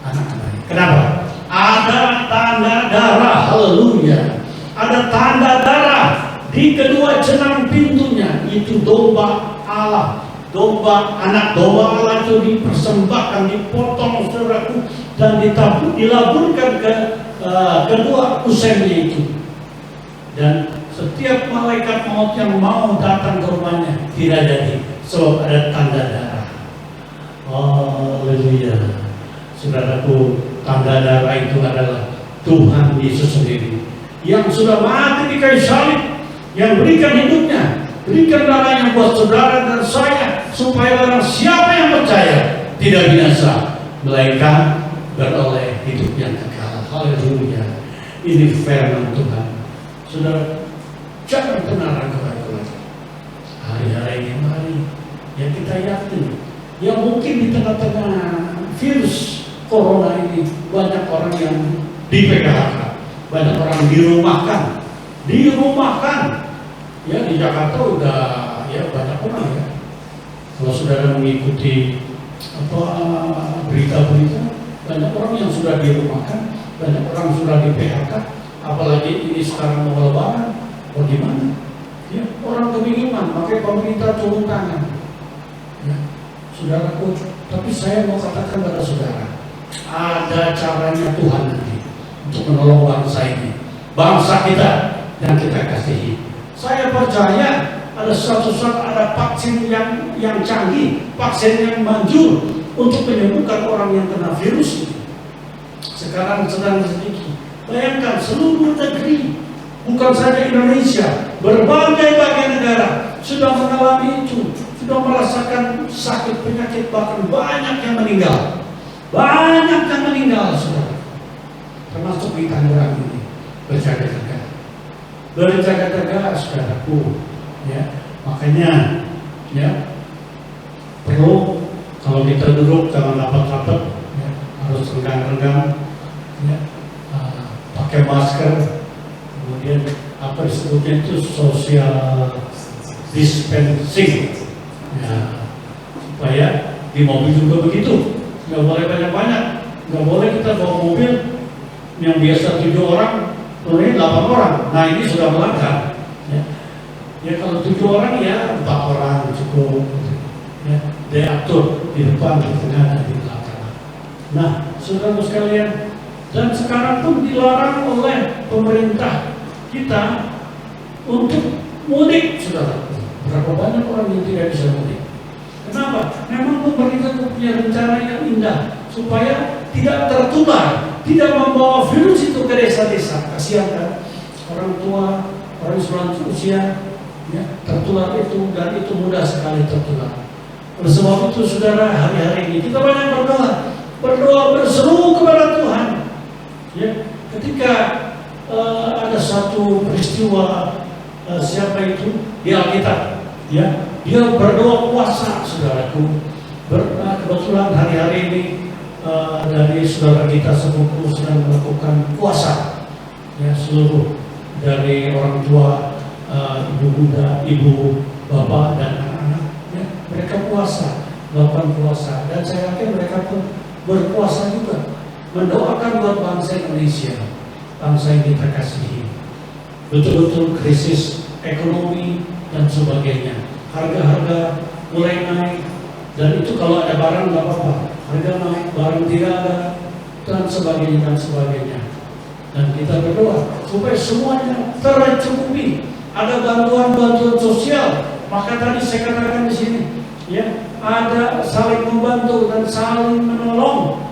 B: anak-anaknya. Kenapa? Ada tanda darah, haleluya. Ada tanda darah di kedua jenang pintunya, itu domba Allah. Anak domba Allah itu dipersembahkan, dipotong saudaraku, dan dilaburkan ke kedua usainya itu. Dan setiap malaikat maut yang mau datang ke rumahnya tidak jadi, sebab ada tanda darah. Haleluya. Saudaraku, tanda darah itu adalah Tuhan Yesus sendiri yang sudah mati di kayu salib, yang berikan hidupnya, berikan darahnya buat saudara dan saya, supaya orang siapa yang percaya tidak binasa, melainkan beroleh hidup yang kekal. Haleluya. Ini firman Tuhan. Saudara, jangan pernah ragu-ragu lagi. Hari-hari ini mari, ya kita yakin, ya mungkin di tengah-tengah virus corona ini banyak orang yang di PHK, banyak orang dirumahkan. Ya di Jakarta udah ya banyak orang ya. Kalau saudara mengikuti berita-berita, banyak orang yang sudah dirumahkan, banyak orang sudah di PHK. Apalagi ini sekarang mau lebaran, bagaimana? Ya, orang kebingungan, makanya pemerintah turun tangan. Ya, saudaraku, tapi saya mau katakan pada saudara, ada caranya Tuhan nanti untuk menolong bangsa ini, bangsa kita yang kita kasihi. Saya percaya ada suatu saat ada vaksin yang canggih, vaksin yang manjur untuk menyembuhkan orang yang kena virus ini. Sekarang sedang sedikit. Bayangkan seluruh negeri, bukan saja Indonesia, berbagai negara sudah mengalami itu, sudah merasakan sakit penyakit, bahkan banyak yang meninggal. Saudara. Termasuk di Tangerang ini. Berjaga-jaga saudaraku, ya. Makanya ya perlu kalau kita duduk jangan rapat-rapat, ya, harus renggang-renggang, ya, pakai masker, kemudian apa disebutnya itu social distancing, ya, supaya Di mobil juga begitu, nggak boleh banyak-banyak, nggak boleh kita bawa mobil yang biasa 7 orang, turunnya 8 orang. Nah ini sudah melanggar. Ya kalau 7 orang ya 4 orang cukup. Ya, diatur di depan, di tengah, dan di belakang. Nah, saudara sekalian, dan sekarang pun dilarang oleh pemerintah kita untuk mudik, saudara. Berapa banyak orang yang tidak bisa mudik? Kenapa? Memang pemerintah punya rencana yang indah supaya tidak tertular, tidak membawa virus itu ke desa-desa. Kasihan kan? Orang tua, orang usia, ya, tertular itu, dan itu mudah sekali tertular. Oleh sebab itu, saudara, hari-hari ini kita banyak berdoa berseru kepada Tuhan. Ya, ketika ada satu peristiwa, siapa itu di Alkitab, ya, dia berdoa puasa, saudaraku. Kebetulan hari-hari ini dari saudara kita sepupu sedang melakukan puasa, ya, seluruh dari orang tua, ibu muda, ibu, bapak, dan anak-anak, ya, mereka puasa, melakukan puasa, dan saya yakin mereka pun berpuasa juga, mendoakan buat bangsa Indonesia, bangsa yang kita kasihi. Betul-betul krisis ekonomi dan sebagainya, harga-harga mulai naik, dan itu kalau ada barang nggak apa-apa, harga naik, barang tidak ada, dan sebagainya dan sebagainya. Dan kita berdoa supaya semuanya tercukupi, ada bantuan-bantuan sosial. Maka tadi saya katakan di sini, ya, ada saling membantu dan saling menolong.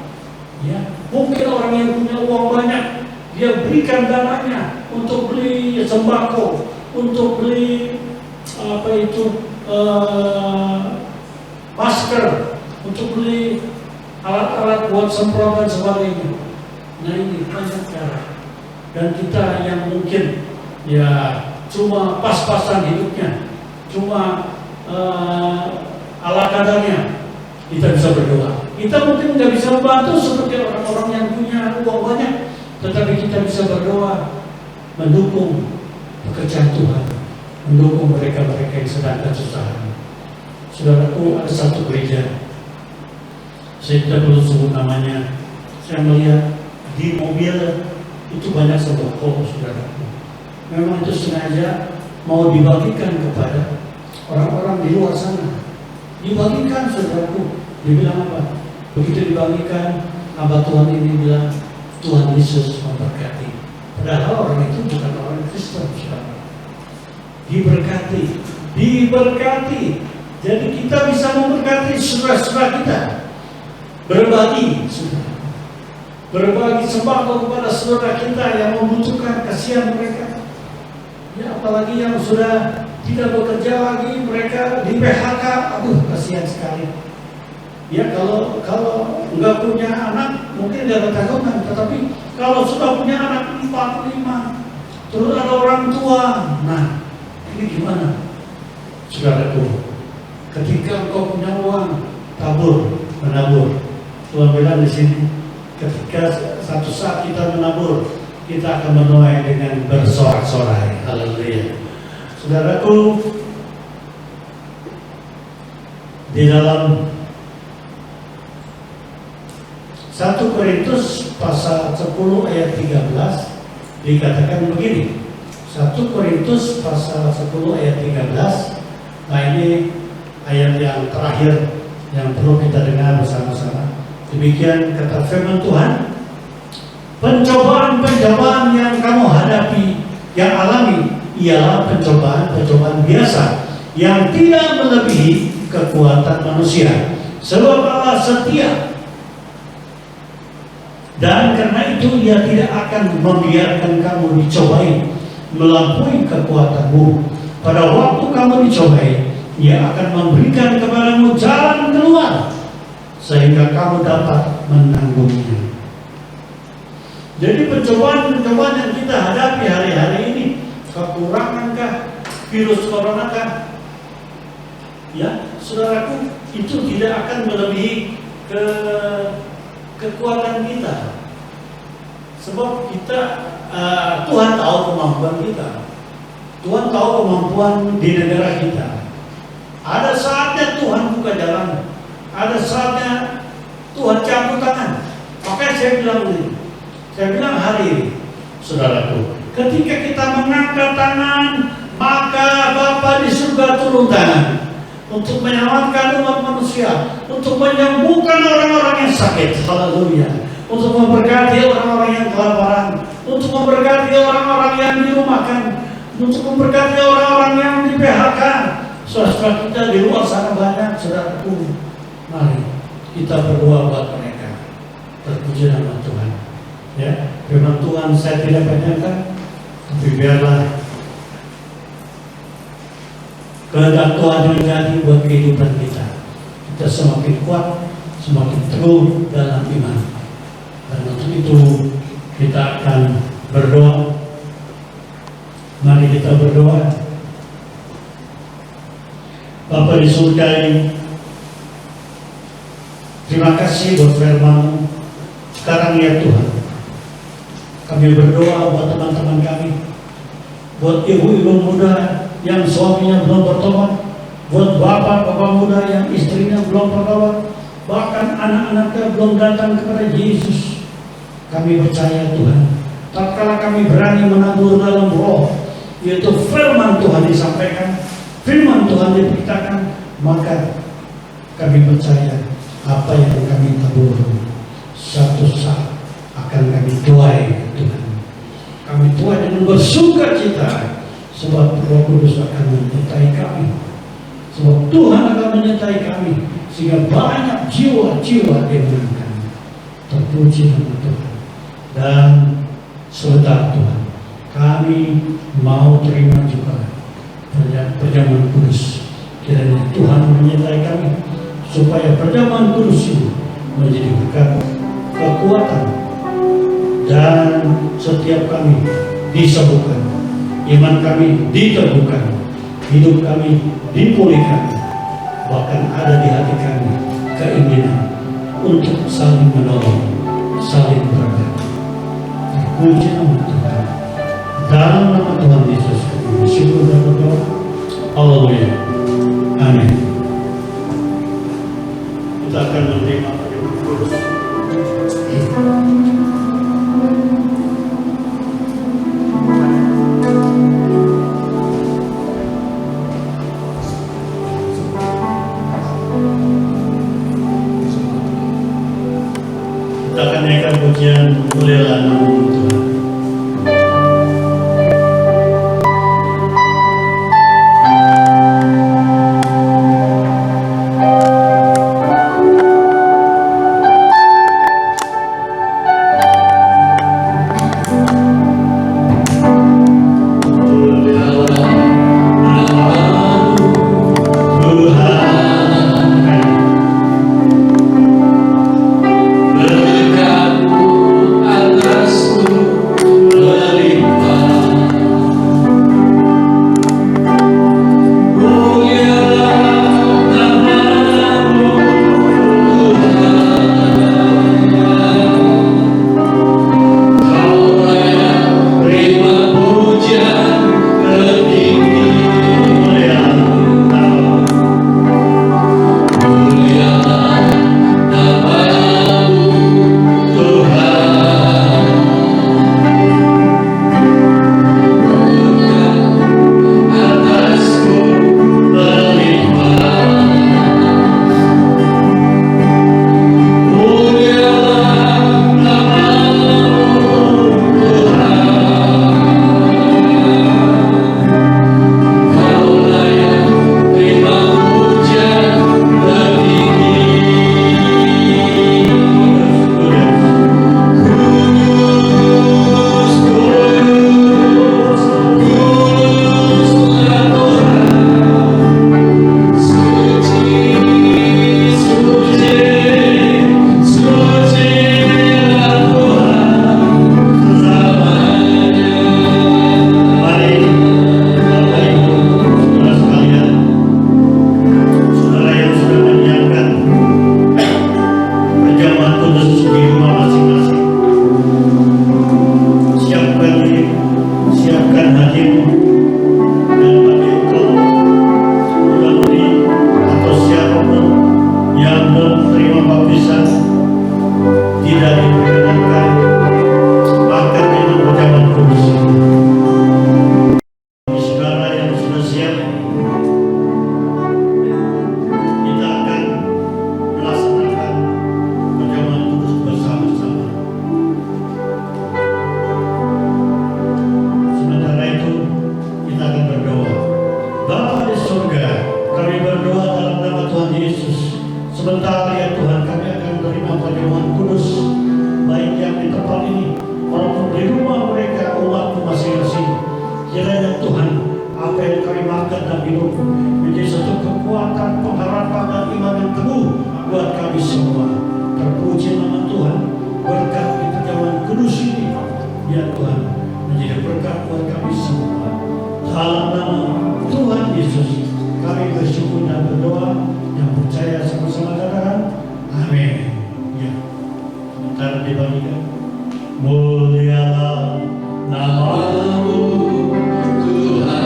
B: Ya, mungkin orang yang punya uang banyak, dia berikan dananya untuk beli sembako, untuk beli masker, untuk beli alat-alat buat semprot dan sebagainya. Nah ini banyak cara. Dan kita yang mungkin ya cuma pas-pasan hidupnya, cuma ala kadarnya, kita bisa berdoa. Kita mungkin nggak bisa membantu seperti orang-orang yang punya uang banyak, tetapi kita bisa berdoa mendukung pekerjaan Tuhan, mendukung mereka-mereka yang sedang kesusahan. Saudaraku, ada satu gereja, saya tidak perlu sebut namanya, saya melihat di mobil itu banyak sembako, saudaraku. Memang itu sengaja mau dibagikan kepada orang-orang di luar sana. Dibagikan, saudaraku. Dibilang apa? Begitu dibagikan, hamba Tuhan ini bilang, Tuhan Yesus memberkati. Padahal orang itu bukan orang Kristen, saudara. Diberkati, diberkati. Jadi kita bisa memberkati saudara-saudara kita. Berbagi, saudara. Berbagi sembako kepada saudara kita yang membutuhkan, kasihan mereka. Ya, apalagi yang sudah tidak bekerja lagi, mereka di PHK, aduh kasihan sekali. Ya, kalau nggak punya anak mungkin nggak ketakutan, tetapi kalau sudah punya anak 4, 5, terus ada orang tua, nah ini gimana, saudaraku? Ketika engkau punya uang, tabur, menabur. Tuhan bilang di sini, ketika satu saat kita menabur, kita akan menuai dengan bersorak-sorai. Haleluya. Saudaraku, di dalam 1 Korintus pasal 10 ayat 13 dikatakan begini. 1 Korintus pasal 10 ayat 13. Nah ini ayat yang terakhir yang perlu kita dengar bersama-sama. Demikian kata firman Tuhan. Pencobaan-pencobaan yang kamu hadapi, yang alami, ialah pencobaan-pencobaan biasa yang tidak melebihi kekuatan manusia. Sebab Allah setia, dan karena itu Dia tidak akan membiarkan kamu dicobai melampaui kekuatanmu. Pada waktu kamu dicobai, Dia akan memberikan kepadamu jalan keluar sehingga kamu dapat menanggungnya. Jadi pencobaan-pencobaan yang kita hadapi hari-hari ini, kekurangankah, virus corona kah? Ya, saudaraku, itu tidak akan melebihi kekuatan kita. Sebab kita, Tuhan tahu kemampuan kita. Tuhan tahu kemampuan di negara kita. Ada saatnya Tuhan buka jalan. ada saatnya Tuhan cabut tangan. Makanya saya bilang ini, saya bilang hari ini, saudaraku, ketika kita mengangkat tangan, maka Bapa di surga turun tangan untuk menyelamatkan umat manusia, untuk menyembuhkan orang-orang yang sakit, haleluya, untuk memberkati orang-orang yang kelaparan, untuk memberkati orang-orang yang dirumahkan, untuk memberkati orang-orang yang di PHK. Saudara kita di luar sana banyak, saudaraku. Mari kita berdoa buat mereka. Terpuji nama Tuhan. Ya, firman Tuhan saya tidak banyakkan, tapi biarlah kehendak Tuhan yang jadi buat kehidupan kita. Kita semakin kuat, semakin teguh dalam iman. Dan untuk itu kita akan berdoa. Mari kita berdoa. Bapa di surga ini, terima kasih buat firman sekarang ya Tuhan. Kami berdoa buat teman-teman kami, buat ibu-ibu muda yang suaminya belum bertobat, buat bapak-bapak muda yang istrinya belum bertobat, bahkan anak-anaknya belum datang kepada Yesus. Kami percaya Tuhan, tatkala kami berani menabur dalam roh, yaitu firman Tuhan disampaikan, firman Tuhan diberitakan, maka kami percaya apa yang kami tabur satu saat akan kami tuai Tuhan. Kami tuai dengan bersuka cita, sebab Roh Kudus akan menyertai kami, sebab Tuhan akan menyertai kami, sehingga banyak jiwa-jiwa dimenangkan. Terpuji nama Tuhan. Dan saudara Tuhan, kami mau terima juga perjamuan kudus. Kiranya Tuhan menyertai kami, supaya perjamuan kudus ini menjadi berkat, kekuatan, dan setiap kami disembuhkan, iman kami diteguhkan, hidup kami dipulihkan, bahkan ada di hati kami keinginan untuk saling menolong, saling berbagi. Terpuji nama Tuhan. Dalam nama Tuhan Yesus kami bersyukur dan berdoa. Haleluya. Amin. Kita akan menerima perjamuan kudus. Kita akan naikkan pujian mulialah nama Tuhan.
A: Berkatmu atasku
B: surga, kami berdoa dalam nama Tuhan Yesus. Sebentar ya Tuhan, kami akan menerima perjamuan kudus, baik yang di tempat ini maupun di rumah mereka, umatmu masing-masing. Kiranya Tuhan, apa yang kami makan dan minum menjadi satu kekuatan, pengharapan dan iman yang teguh buat kami semua. Terpuji nama Tuhan, berkat di perjamuan kudus ini, ya Tuhan, menjadi berkat buat kami semua. Dalam nama Tuhan Yesus, kami bersyukur dan berdoa, yang percaya sama-sama katakan amin. Ya, sebentar dibagikan. Mulialah nama-Mu Tuhan.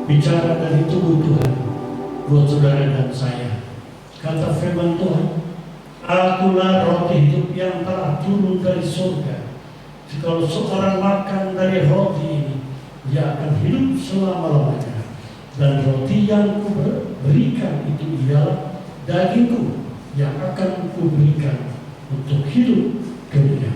B: Bicara dari tubuh Tuhan buat saudara dan saya. Kata firman Tuhan, akulah roti hidup yang telah turun dari surga. Jikalau seorang makan dari roti ini, dia akan hidup selama-lamanya. Dan roti yang kuberikan itu ialah dagingku yang akan kuberikan untuk hidup dunia.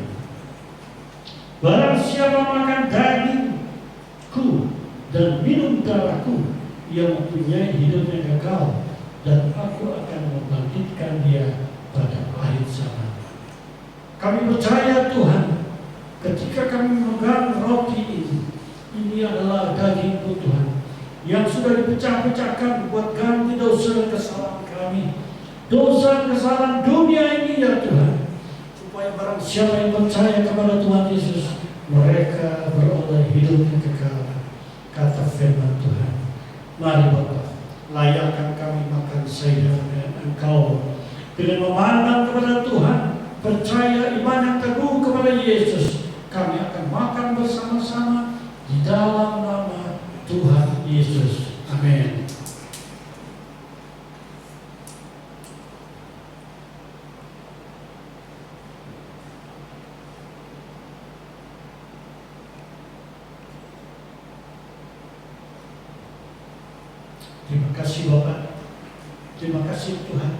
B: Barang siapa makan dagingku dan minum darahku, ia mempunyai hidup yang kekal, dan aku akan membangkitkan dia pada akhir zaman. Kami percaya Tuhan, ketika kami memegang roti ini adalah dagingku Tuhan, yang sudah dipecah-pecahkan buat ganti dosa dan kesalahan kami, dosa dan kesalahan dunia ini ya Tuhan, supaya barang siapa yang percaya kepada Tuhan Yesus, mereka beroleh hidup yang kekal. Kata firman Tuhan, mari Bapa, layakkan kami makan sayur dengan Engkau, dengan memandang kepada Tuhan, percaya iman yang teguh kepada Yesus. Kami akan makan bersama-sama di dalam nama Tuhan Yesus. Amin. Terima kasih Bapak, terima kasih Tuhan.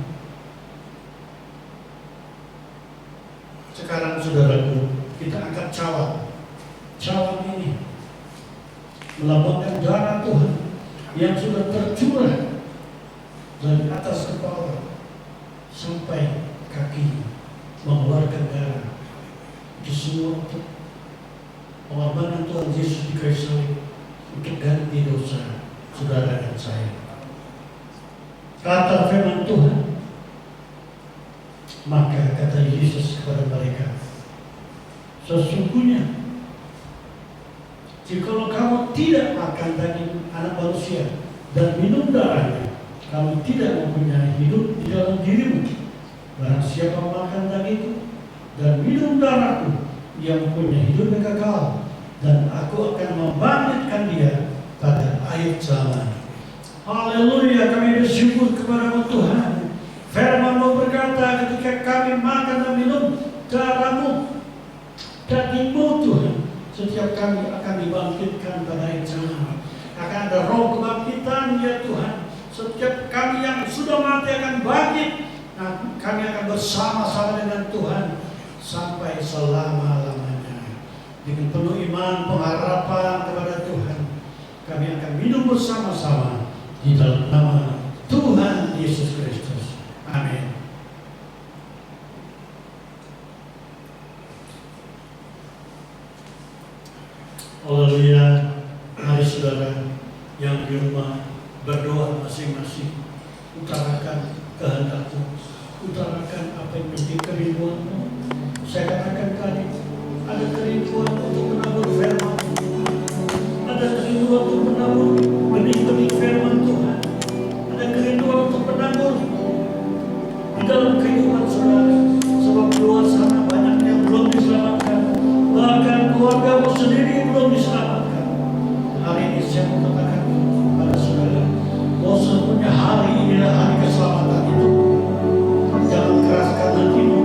B: Sekarang saudaraku, kita angkat cawan. Cawan ini melambangkan darah Tuhan yang sudah tercurah dari atas kepala sampai kaki, mengeluarkan darah. Itu semua untuk pengorbanan Tuhan Yesus di kayu salib untuk ganti dosa saudara dan saya. Kata firman Tuhan, maka kata Yesus kepada mereka, sesungguhnya jikalau kamu tidak makan daging anak manusia dan minum darahnya, kamu tidak mempunyai hidup di dalam Barang siapa makan dagingku dan minum darahku, ia mempunyai hidup yang kekal, dan aku akan membangkitkan dia pada akhir zaman. Haleluya, kami bersyukur kepada Tuhan. Firman-Mu berkata, ketika kami makan dan minum darah-Mu, daging-Mu Tuhan, setiap kami akan dibangkitkan pada akhir zaman. Akan ada roh kebangkitan ya Tuhan. Setiap kami yang sudah mati akan bangkit. Nah, kami akan bersama-sama dengan Tuhan sampai selama-lamanya. Dengan penuh iman, pengharapan kepada Tuhan, kami akan minum bersama-sama di dalam nama Tuhan Yesus Kristus. Amin. Haleluya. Mari saudara yang di rumah berdoa masing-masing. Utarakan kehendak-Mu, utarakan apa yang menjadi kerinduan-Mu. Saya katakan tadi, ada kerinduan untuk menabur firman, ada kerinduan untuk menabur benih-benih firman Tuhan, ada kerinduan untuk menabur di dalam kehidupan saudara. Sebab di luar sana banyak yang belum diselamatkan, bahkan keluarga-Mu sendiri belum diselamatkan. Hari ini saya mau katakan pada saudara, bahwa sesungguhnya hari inilah hari keselamatan itu. Jangan keraskan hatimu,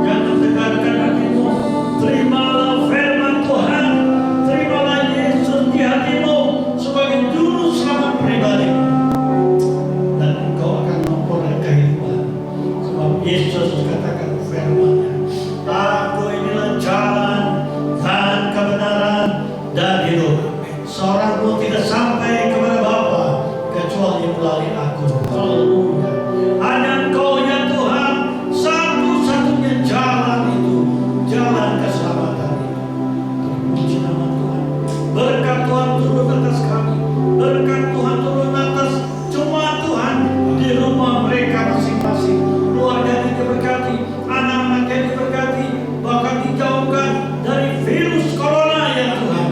B: jangan tegarkan hatimu. Terimalah firman Tuhan, terimalah Yesus di hatimu sebagai juru selamat pribadi, dan engkau akan memperoleh kehidupan. Sebab Yesus katakan firman-Nya, Aku inilah jalan dan kebenaran dan hidup. Seorang pun tidak sampai kepada Bapa kecuali melalui Aku. Haleluya. Hanya Engkau ya Tuhan, satu-satunya jalan itu, jalan keselamatan itu. Terpuji nama Tuhan. Berkat Tuhan turun atas kami, berkat Tuhan turun atas jemaat Tuhan di rumah mereka masing-masing. Keluarganya diberkati, anak-anaknya diberkati, bahkan dijauhkan dari virus corona ya Tuhan.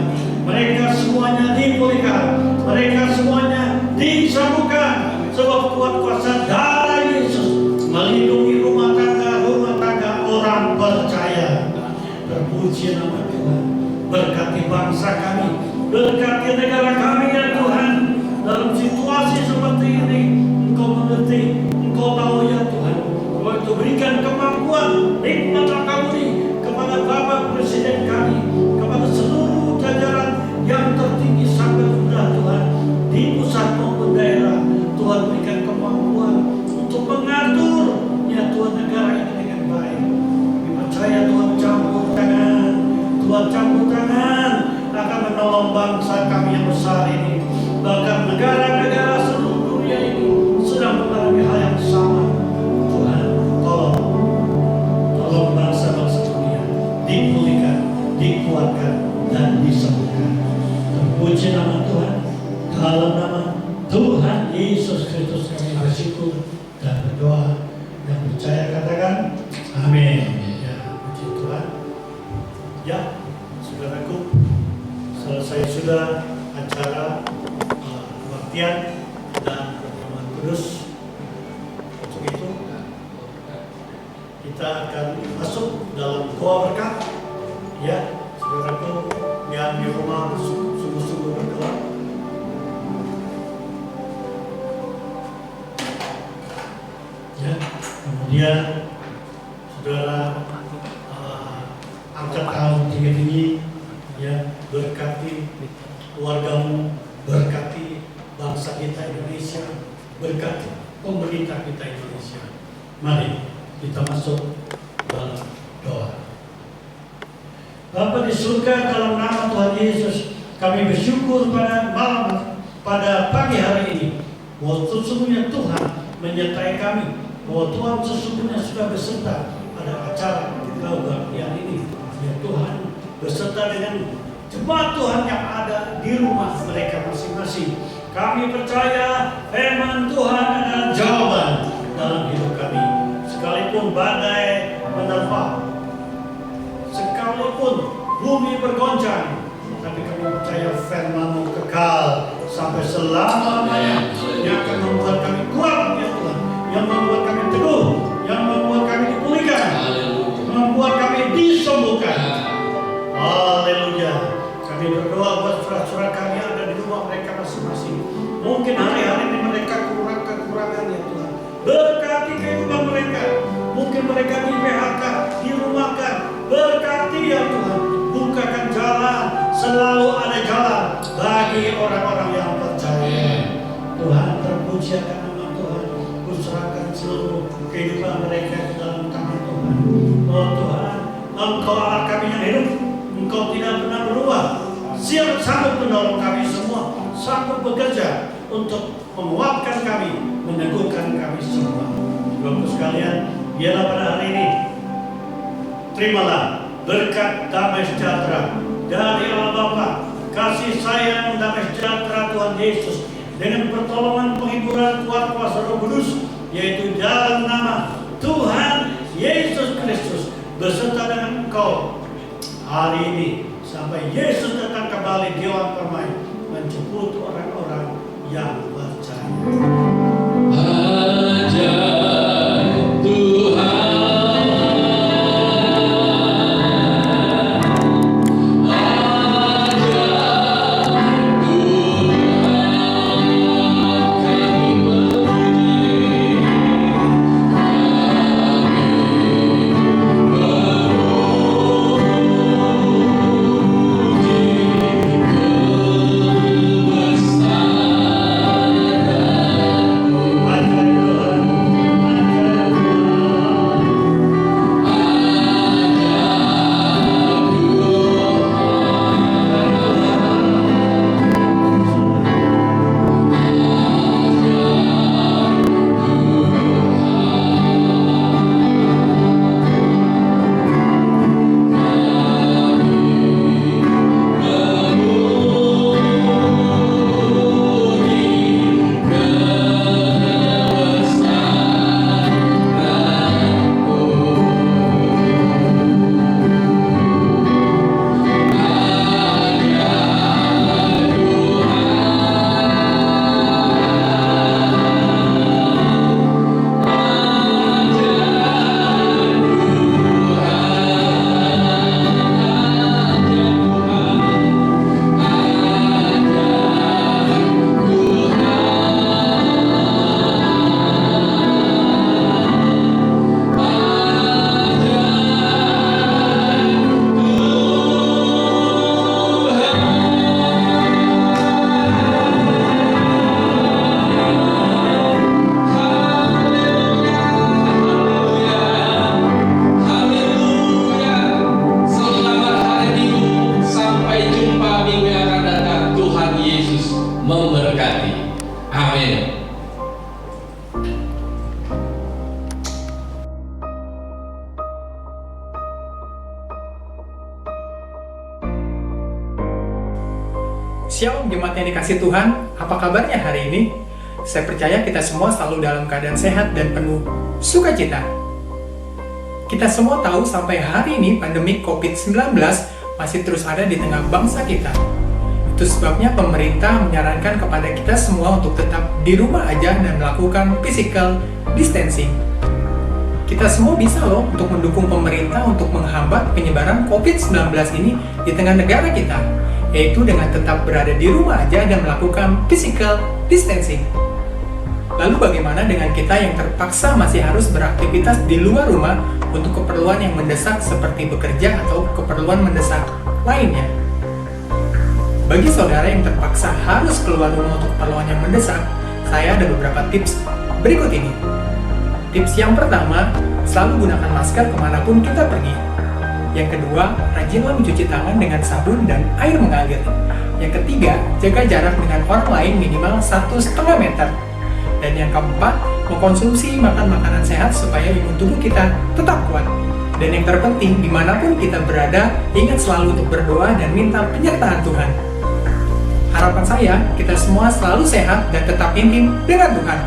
B: Mereka semuanya dipulihkan, mereka semuanya disembuhkan, sebab kuat kuasa darah Yesus melindungi rumah tangga orang percaya. Terpuji nama Tuhan. Berkati bangsa kami, berkati negara kami ya Tuhan. Dalam situasi seperti ini, Engkau mengerti, Engkau tahu ya Tuhan. Kau itu berikan kemampuan, hikmat Engkau kepada Bapak Presiden kami, kepada seluruh jajaran yang tertinggi sampai rendah Tuhan, di pusat maupun daerah. Tuhan berikan kemampuan untuk mengatur ya Tuhan negara ini dengan baik. Kami percaya Tuhan campur tangan, Tuhan campur tangan akan menolong bangsa kami yang besar ini. Bahkan negara-negara seluruh dunia ini sedang mengalami hal yang sama. Tuhan tolong bangsa-bangsa dunia dipulihkan, dikuatkan, dan disembuhkan. Terpuji nama Tuhan. Dalam nama Tuhan Yesus Kristus kami bersyukur dan berdoa. Yang percaya katakan amin. Ya, puji Tuhan. Ya, saudaraku, selesai sudah acara kebaktian dan pertemuan kudus. Untuk itu kita akan masuk dalam doa berkat. Ya, saudaraku yang di rumah sungguh-sungguh berdoa. Ya, kemudian saudara angkat tangan tinggi-tinggi, ya, berkati keluargamu, berkati bangsa kita Indonesia, berkati pemerintah kita Indonesia. Mari kita masuk dalam doa. Bapa di surga, dalam nama Tuhan Yesus, kami bersyukur pada pagi hari ini bahwa sesungguhnya Tuhan menyertai kami, bahwa Tuhan sesungguhnya sudah beserta pada acara kebaktian ini. Ya Tuhan, beserta dengan jemaat Tuhan yang ada di rumah mereka masing-masing. Kami percaya firman Tuhan adalah jawaban dalam hidup kami. Sekalipun badai menerpa, sekalipun bumi bergoncang, tapi kami percaya firman-Mu kekal sampai selamanya, yang akan membuat kami kuat ya Tuhan, yang membuat kami teguh, yang membuat kami Mungkin hari-hari ini mereka kekurangan ya Tuhan. Berkati kehidupan mereka. Mungkin mereka di PHK, dirumahkan. Berkati ya Tuhan. Bukakan jalan, selalu ada jalan bagi orang-orang yang percaya. Tuhan, terpuji akan nama Tuhan. Kuserahkan seluruh kehidupan mereka ke dalam tangan Tuhan. Oh Tuhan, Engkau Allah kami yang hidup. Engkau tidak pernah berubah. Siap sanggup menolong kami semua, sanggup bekerja untuk menguatkan kami, meneguhkan kami semua. Bapak sekalian, biarlah pada hari ini terimalah berkat damai sejahtera dari Allah Bapa, kasih sayang damai sejahtera Tuhan Yesus dengan pertolongan penghiburan kuat kuasa Roh Kudus, yaitu dalam nama Tuhan Yesus Kristus beserta dengan engkau hari ini sampai Yesus datang kembali di awan permai menjemput orang-orang yang percaya.
A: Ajaib Tuhan, ajaib Tuhan, kami memuji, memberkati. Amin.
C: Shalom jemaat yang dikasih Tuhan, apa kabarnya hari ini? Saya percaya kita semua selalu dalam keadaan sehat dan penuh sukacita. Kita semua tahu sampai hari ini pandemi COVID-19 masih terus ada di tengah bangsa kita. Itu sebabnya pemerintah menyarankan kepada kita semua untuk tetap di rumah aja dan melakukan physical distancing. Kita semua bisa loh untuk mendukung pemerintah untuk menghambat penyebaran COVID-19 ini di tengah negara kita, yaitu dengan tetap berada di rumah aja dan melakukan physical distancing. Lalu bagaimana dengan kita yang terpaksa masih harus beraktivitas di luar rumah untuk keperluan yang mendesak seperti bekerja atau keperluan mendesak lainnya? Bagi saudara yang terpaksa harus keluar rumah untuk keperluan yang mendesak, saya ada beberapa tips berikut ini. Tips yang pertama, selalu gunakan masker kemanapun kita pergi. Yang kedua, rajinlah mencuci tangan dengan sabun dan air mengalir. Yang ketiga, jaga jarak dengan orang lain minimal 1,5 meter. Dan yang keempat, mengkonsumsi makanan sehat supaya imun tubuh kita tetap kuat. Dan yang terpenting, dimanapun kita berada, ingat selalu untuk berdoa dan minta penyertaan Tuhan. Harapan saya, kita semua selalu sehat dan tetap intim dengan Tuhan.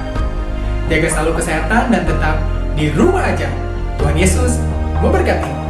C: Jaga selalu kesehatan dan tetap di rumah aja. Tuhan Yesus memberkati.